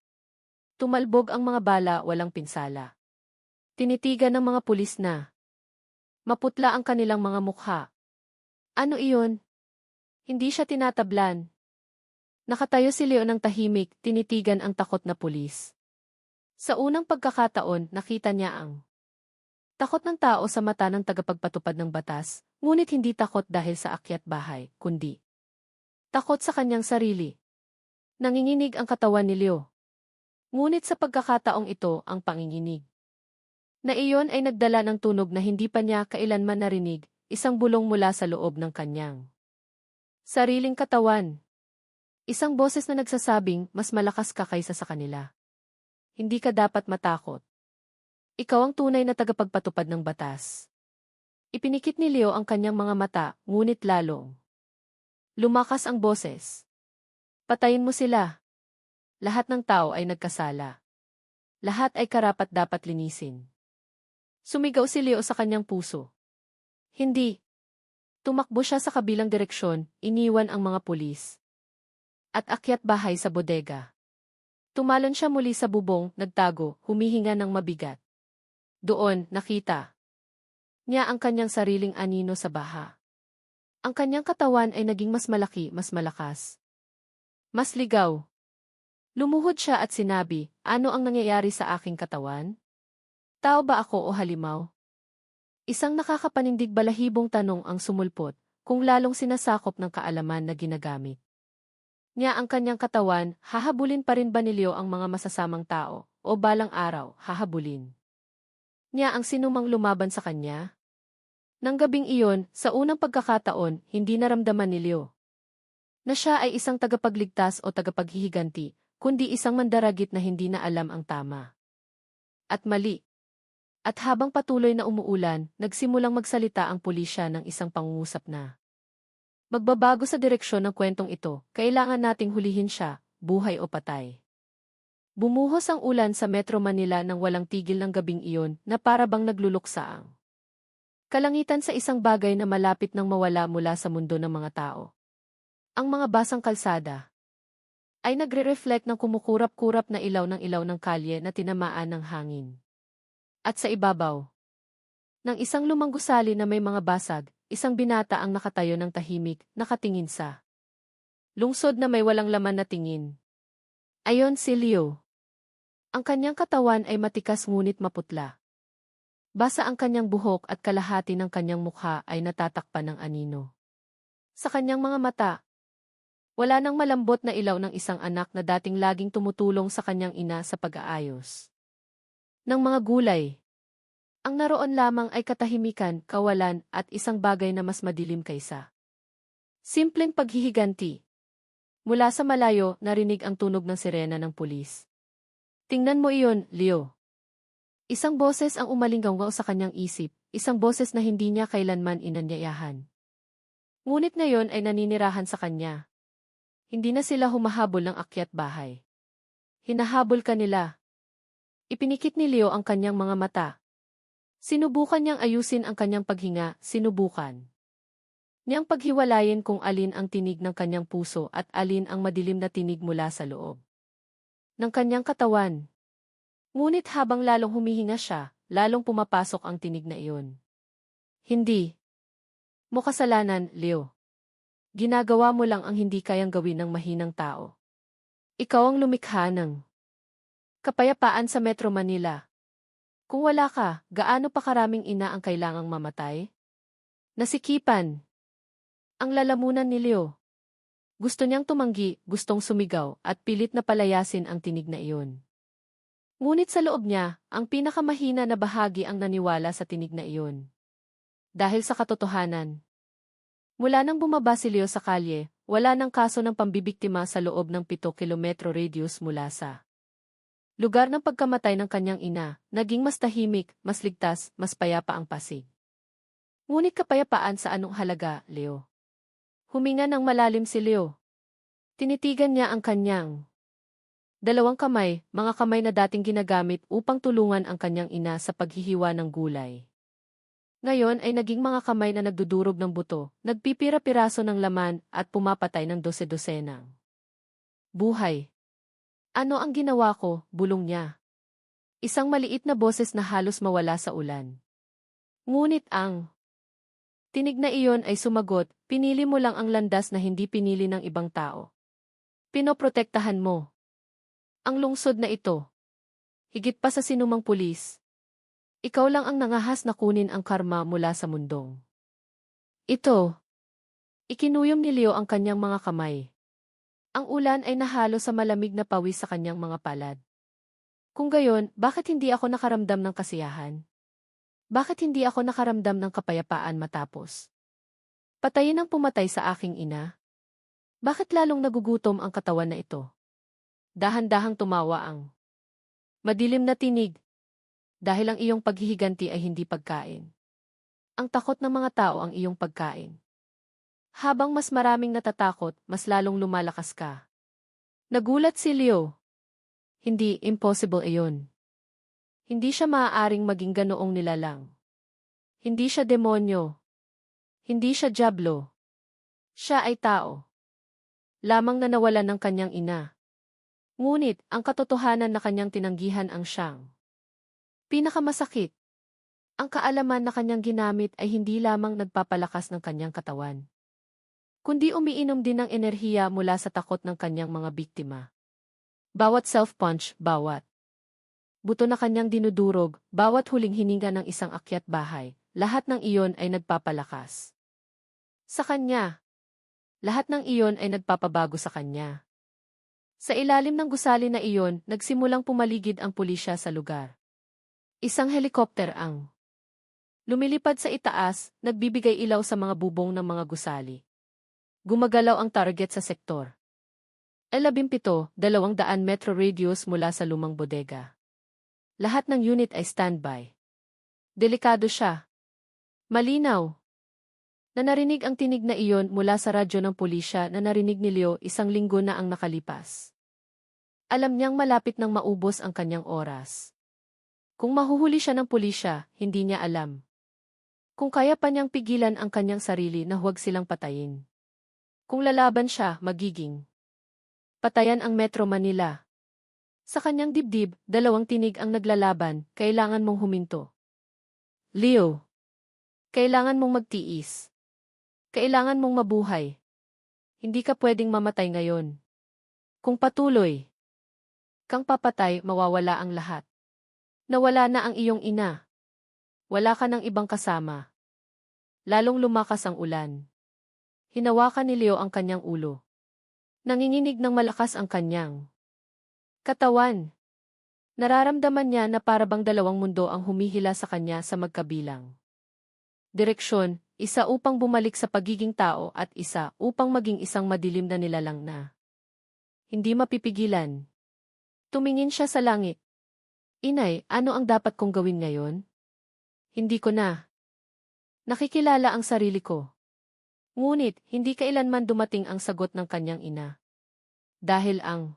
Tumalbog ang mga bala, walang pinsala. Tinitigan ng mga pulis na maputla ang kanilang mga mukha. Ano iyon? Hindi siya tinatablan. Nakatayo si Leo ng tahimik, tinitigan ang takot na pulis. Sa unang pagkakataon, nakita niya ang takot ng tao sa mata ng tagapagpatupad ng batas, ngunit hindi takot dahil sa akyat bahay, kundi takot sa kanyang sarili. Nanginginig ang katawan ni Leo. Ngunit sa pagkakataong ito, ang panginginig na iyon ay nagdala ng tunog na hindi pa niya kailanman narinig, isang bulong mula sa loob ng kanyang sariling katawan. Isang boses na nagsasabing, mas malakas ka kaysa sa kanila. Hindi ka dapat matakot. Ikaw ang tunay na tagapagpatupad ng batas. Ipinikit ni Leo ang kanyang mga mata, ngunit lalong lumakas ang boses. Patayin mo sila. Lahat ng tao ay nagkasala. Lahat ay karapat-dapat linisin. Sumigaw si Leo sa kanyang puso. Hindi. Tumakbo siya sa kabilang direksyon, iniwan ang mga pulis. At akyat bahay sa bodega. Tumalon siya muli sa bubong, nagtago, humihinga ng mabigat. Doon, nakita niya ang kanyang sariling anino sa baha. Ang kanyang katawan ay naging mas malaki, mas malakas. Mas ligaw. Lumuhod siya at sinabi, ano ang nangyayari sa aking katawan? Tao ba ako o halimaw? Isang nakakapanindig balahibong tanong ang sumulpot, kung lalong sinasakop ng kaalaman na ginagamit niya ang kanyang katawan, hahabulin pa rin ba ni Leo ang mga masasamang tao, o balang araw, hahabulin niya ang sinumang lumaban sa kanya? Nang gabing iyon, sa unang pagkakataon, hindi naramdaman ni Leo na siya ay isang tagapagligtas o tagapaghihiganti, kundi isang mandaragit na hindi na alam ang tama at mali. At habang patuloy na umuulan, nagsimulang magsalita ang pulisya ng isang pangungusap na magbabago sa direksyon ng kwentong ito, kailangan nating hulihin siya, buhay o patay. Bumuhos ang ulan sa Metro Manila nang walang tigil ng gabing iyon na para bang nagluluksaang kalangitan sa isang bagay na malapit nang mawala mula sa mundo ng mga tao. Ang mga basang kalsada ay nagre-reflect ng kumukurap-kurap na ilaw ng kalye na tinamaan ng hangin. At sa ibabaw ng isang lumang gusali na may mga basag, isang binata ang nakatayo ng tahimik, nakatingin sa lungsod na may walang laman na tingin. Ayon si Leo. Ang kanyang katawan ay matikas ngunit maputla. Basa ang kanyang buhok at kalahati ng kanyang mukha ay natatakpan ng anino. Sa kanyang mga mata, wala nang malambot na ilaw ng isang anak na dating laging tumutulong sa kanyang ina sa pag-aayos ng mga gulay. Ang naroon lamang ay katahimikan, kawalan, at isang bagay na mas madilim kaysa simpleng paghihiganti. Mula sa malayo, narinig ang tunog ng sirena ng pulis. Tingnan mo iyon, Leo. Isang boses ang umalinggaw sa kanyang isip, isang boses na hindi niya kailanman inanyayahan. Ngunit ngayon ay naninirahan sa kanya. Hindi na sila humahabol ng akyat bahay. Hinahabol ka nila. Ipinikit ni Leo ang kanyang mga mata. Sinubukan niyang ayusin ang kanyang paghinga, sinubukan niyang paghiwalayin kung alin ang tinig ng kanyang puso at alin ang madilim na tinig mula sa loob ng kanyang katawan. Ngunit habang lalong humihinga siya, lalong pumapasok ang tinig na iyon. Hindi mo kasalanan, Leo. Ginagawa mo lang ang hindi kayang gawin ng mahinang tao. Ikaw ang lumikha ng kapayapaan sa Metro Manila. Kung wala ka, gaano pa karaming ina ang kailangang mamatay? Nasikipan ang lalamunan ni Leo. Gusto niyang tumanggi, gustong sumigaw, at pilit na palayasin ang tinig na iyon. Ngunit sa loob niya, ang pinakamahina na bahagi ang naniwala sa tinig na iyon. Dahil sa katotohanan, mula nang bumaba si Leo sa kalye, wala nang kaso ng pambibiktima sa loob ng 7 kilometro radius mula sa lugar ng pagkamatay ng kanyang ina, naging mas tahimik, mas ligtas, mas payapa ang Pasig. Ngunit kapayapaan sa anong halaga, Leo? Huminga ng malalim si Leo. Tinitigan niya ang kanyang dalawang kamay, mga kamay na dating ginagamit upang tulungan ang kanyang ina sa paghihiwa ng gulay. Ngayon ay naging mga kamay na nagdudurog ng buto, nagpipira-piraso ng laman at pumapatay ng dose-dosenang buhay. Ano ang ginawa ko, bulong niya. Isang maliit na boses na halos mawala sa ulan. Ngunit ang tinig na iyon ay sumagot, pinili mo lang ang landas na hindi pinili ng ibang tao. Pinoprotektahan mo ang lungsod na ito. Higit pa sa sinumang pulis. Ikaw lang ang nangahas na kunin ang karma mula sa mundong ito. Ikinuyom ni Leo ang kanyang mga kamay. Ang ulan ay nahalo sa malamig na pawis sa kanyang mga palad. Kung gayon, bakit hindi ako nakaramdam ng kasiyahan? Bakit hindi ako nakaramdam ng kapayapaan matapos patayin ang pumatay sa aking ina? Bakit lalong nagugutom ang katawan na ito? Dahan-dahang tumawa ang madilim na tinig. Dahil ang iyong paghihiganti ay hindi pagkain. Ang takot ng mga tao ang iyong pagkain. Habang mas maraming natatakot, mas lalong lumalakas ka. Nagulat si Leo. Hindi, impossible iyon. Hindi siya maaaring maging ganoong nilalang. Hindi siya demonyo. Hindi siya dyablo. Siya ay tao. Lamang na nawalan ng kanyang ina. Ngunit, ang katotohanan na kanyang tinanggihan ang siyang pinakamasakit. Ang kaalaman na kanyang ginamit ay hindi lamang nagpapalakas ng kanyang katawan, kundi umiinom din ng enerhiya mula sa takot ng kanyang mga biktima. Bawat self-punch, bawat buto na kanyang dinudurog, bawat huling hininga ng isang akyat bahay, lahat ng iyon ay nagpapalakas Sa kanya, lahat ng iyon ay nagpapabago sa kanya. Sa ilalim ng gusali na iyon, nagsimulang pumaligid ang pulisya sa lugar. Isang helikopter ang lumilipad sa itaas, nagbibigay ilaw sa mga bubong ng mga gusali. Gumagalaw ang target sa sektor. 17, 200 metro radius mula sa lumang bodega. Lahat ng unit ay standby. Delikado siya. Malinaw. Na narinig ang tinig na iyon mula sa radyo ng pulisya na narinig ni Leo 1 linggo na ang nakalipas. Alam niyang malapit nang maubos ang kanyang oras. Kung mahuhuli siya ng pulisya, hindi niya alam. Kung kaya pa niyang pigilan ang kanyang sarili na huwag silang patayin. Kung lalaban siya, magiging patayan ang Metro Manila. Sa kanyang dibdib, 2 tinig ang naglalaban, kailangan mong huminto. Leo, kailangan mong magtiis. Kailangan mong mabuhay. Hindi ka pwedeng mamatay ngayon. Kung patuloy kang papatay, mawawala ang lahat. Nawala na ang iyong ina. Wala ka ng ibang kasama. Lalong lumakas ang ulan. Hinawakan ni Leo ang kanyang ulo. Nanginginig ng malakas ang kanyang katawan. Nararamdaman niya na parabang 2 mundo ang humihila sa kanya sa magkabilang direksyon, isa upang bumalik sa pagiging tao at isa upang maging isang madilim na nilalang na hindi mapipigilan. Tumingin siya sa langit. Inay, ano ang dapat kong gawin ngayon? Hindi ko na nakikilala ang sarili ko. Ngunit, hindi kailanman dumating ang sagot ng kanyang ina. Dahil ang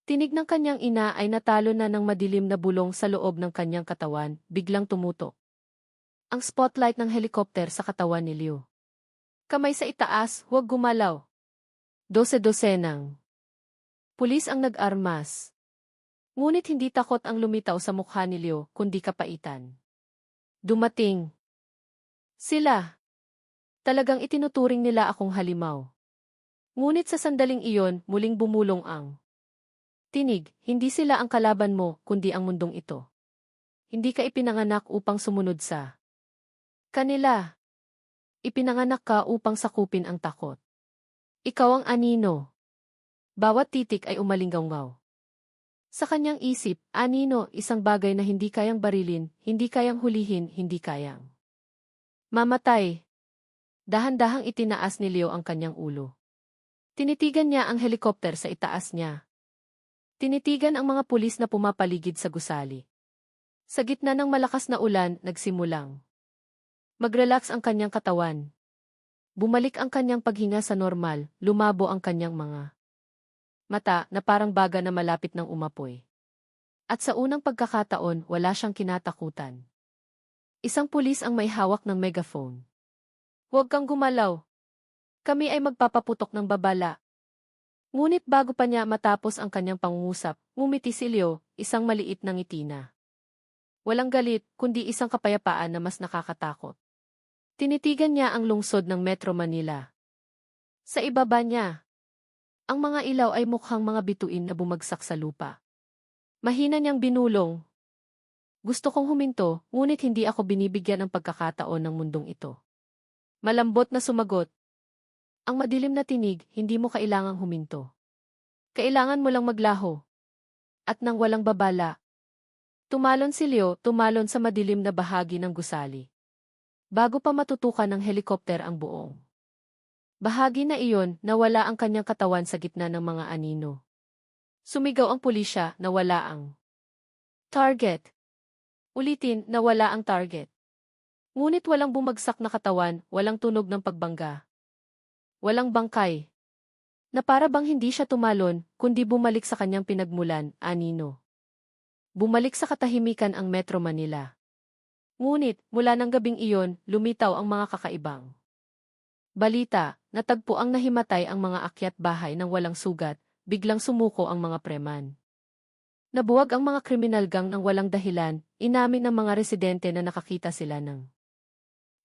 tinig ng kanyang ina ay natalo na ng madilim na bulong sa loob ng kanyang katawan, biglang tumutok ang spotlight ng helikopter sa katawan ni Leo. Kamay sa itaas, huwag gumalaw. 12 pulis ang nag-armas. Ngunit hindi takot ang lumitaw sa mukha ni Leo, kundi kapaitan. Dumating sila. Talagang itinuturing nila akong halimaw. Ngunit sa sandaling iyon, muling bumulong ang tinig, hindi sila ang kalaban mo, kundi ang mundong ito. Hindi ka ipinanganak upang sumunod sa kanila. Ipinanganak ka upang sakupin ang takot. Ikaw ang anino. Bawat titik ay umalinggaw-ngaw. Sa kanyang isip, anino, isang bagay na hindi kayang barilin, hindi kayang hulihin, hindi kayang mamatay. Dahan-dahang itinaas ni Leo ang kanyang ulo. Tinitigan niya ang helikopter sa itaas niya. Tinitigan ang mga pulis na pumapaligid sa gusali. Sa gitna ng malakas na ulan, nagsimulang mag-relax ang kanyang katawan. Bumalik ang kanyang paghinga sa normal, lumabo ang kanyang mga mata na parang baga na malapit ng umapoy. At sa unang pagkakataon, wala siyang kinatakutan. Isang pulis ang may hawak ng megaphone. Huwag kang gumalaw. Kami ay magpapaputok ng babala. Ngunit bago pa niya matapos ang kanyang pangungusap, ngumiti si Leo, isang maliit na ngiti na walang galit, kundi isang kapayapaan na mas nakakatakot. Tinitigan niya ang lungsod ng Metro Manila. Sa ibaba niya, ang mga ilaw ay mukhang mga bituin na bumagsak sa lupa. Mahina niyang binulong. Gusto kong huminto, ngunit hindi ako binibigyan ng pagkakataon ng mundong ito. Malambot na sumagot. Ang madilim na tinig, hindi mo kailangang huminto. Kailangan mo lang maglaho. At nang walang babala, tumalon si Leo, tumalon sa madilim na bahagi ng gusali. Bago pa matutukan ng helikopter ang buong bahagi na iyon, nawala ang kanyang katawan sa gitna ng mga anino. Sumigaw ang pulisya, nawala ang target. Ulitin, nawala ang target. Ngunit walang bumagsak na katawan, walang tunog ng pagbangga. Walang bangkay. Na para bang hindi siya tumalon, kundi bumalik sa kanyang pinagmulan, anino. Bumalik sa katahimikan ang Metro Manila. Ngunit, mula ng gabing iyon, lumitaw ang mga kakaibang balita. Natagpo ang nahimatay ang mga akyat bahay ng walang sugat, biglang sumuko ang mga preman. Nabuwag ang mga kriminal gang ng walang dahilan, inamin ng mga residente na nakakita sila ng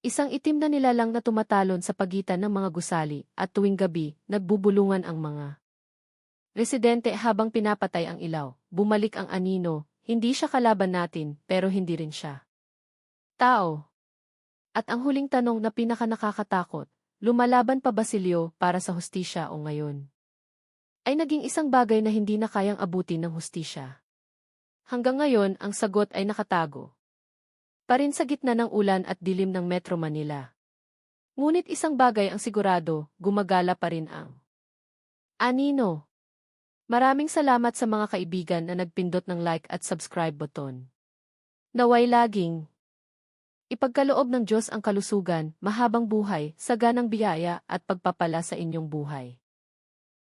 isang itim na nilalang na tumatalon sa pagitan ng mga gusali at tuwing gabi, nagbubulungan ang mga residente habang pinapatay ang ilaw. Bumalik ang anino, hindi siya kalaban natin pero hindi rin siya tao. At ang huling tanong na pinaka nakakatakot, lumalaban pa Basilio para sa hustisya o ngayon? Ay naging isang bagay na hindi na kayang abutin ng hustisya. Hanggang ngayon, ang sagot ay nakatago pa rin sa gitna ng ulan at dilim ng Metro Manila. Ngunit isang bagay ang sigurado, gumagala pa rin ang Anino. Maraming salamat sa mga kaibigan na nagpindot ng like at subscribe button. Naway laging ipagkaloob ng Diyos ang kalusugan, mahabang buhay, saganang biyaya at pagpapala sa inyong buhay.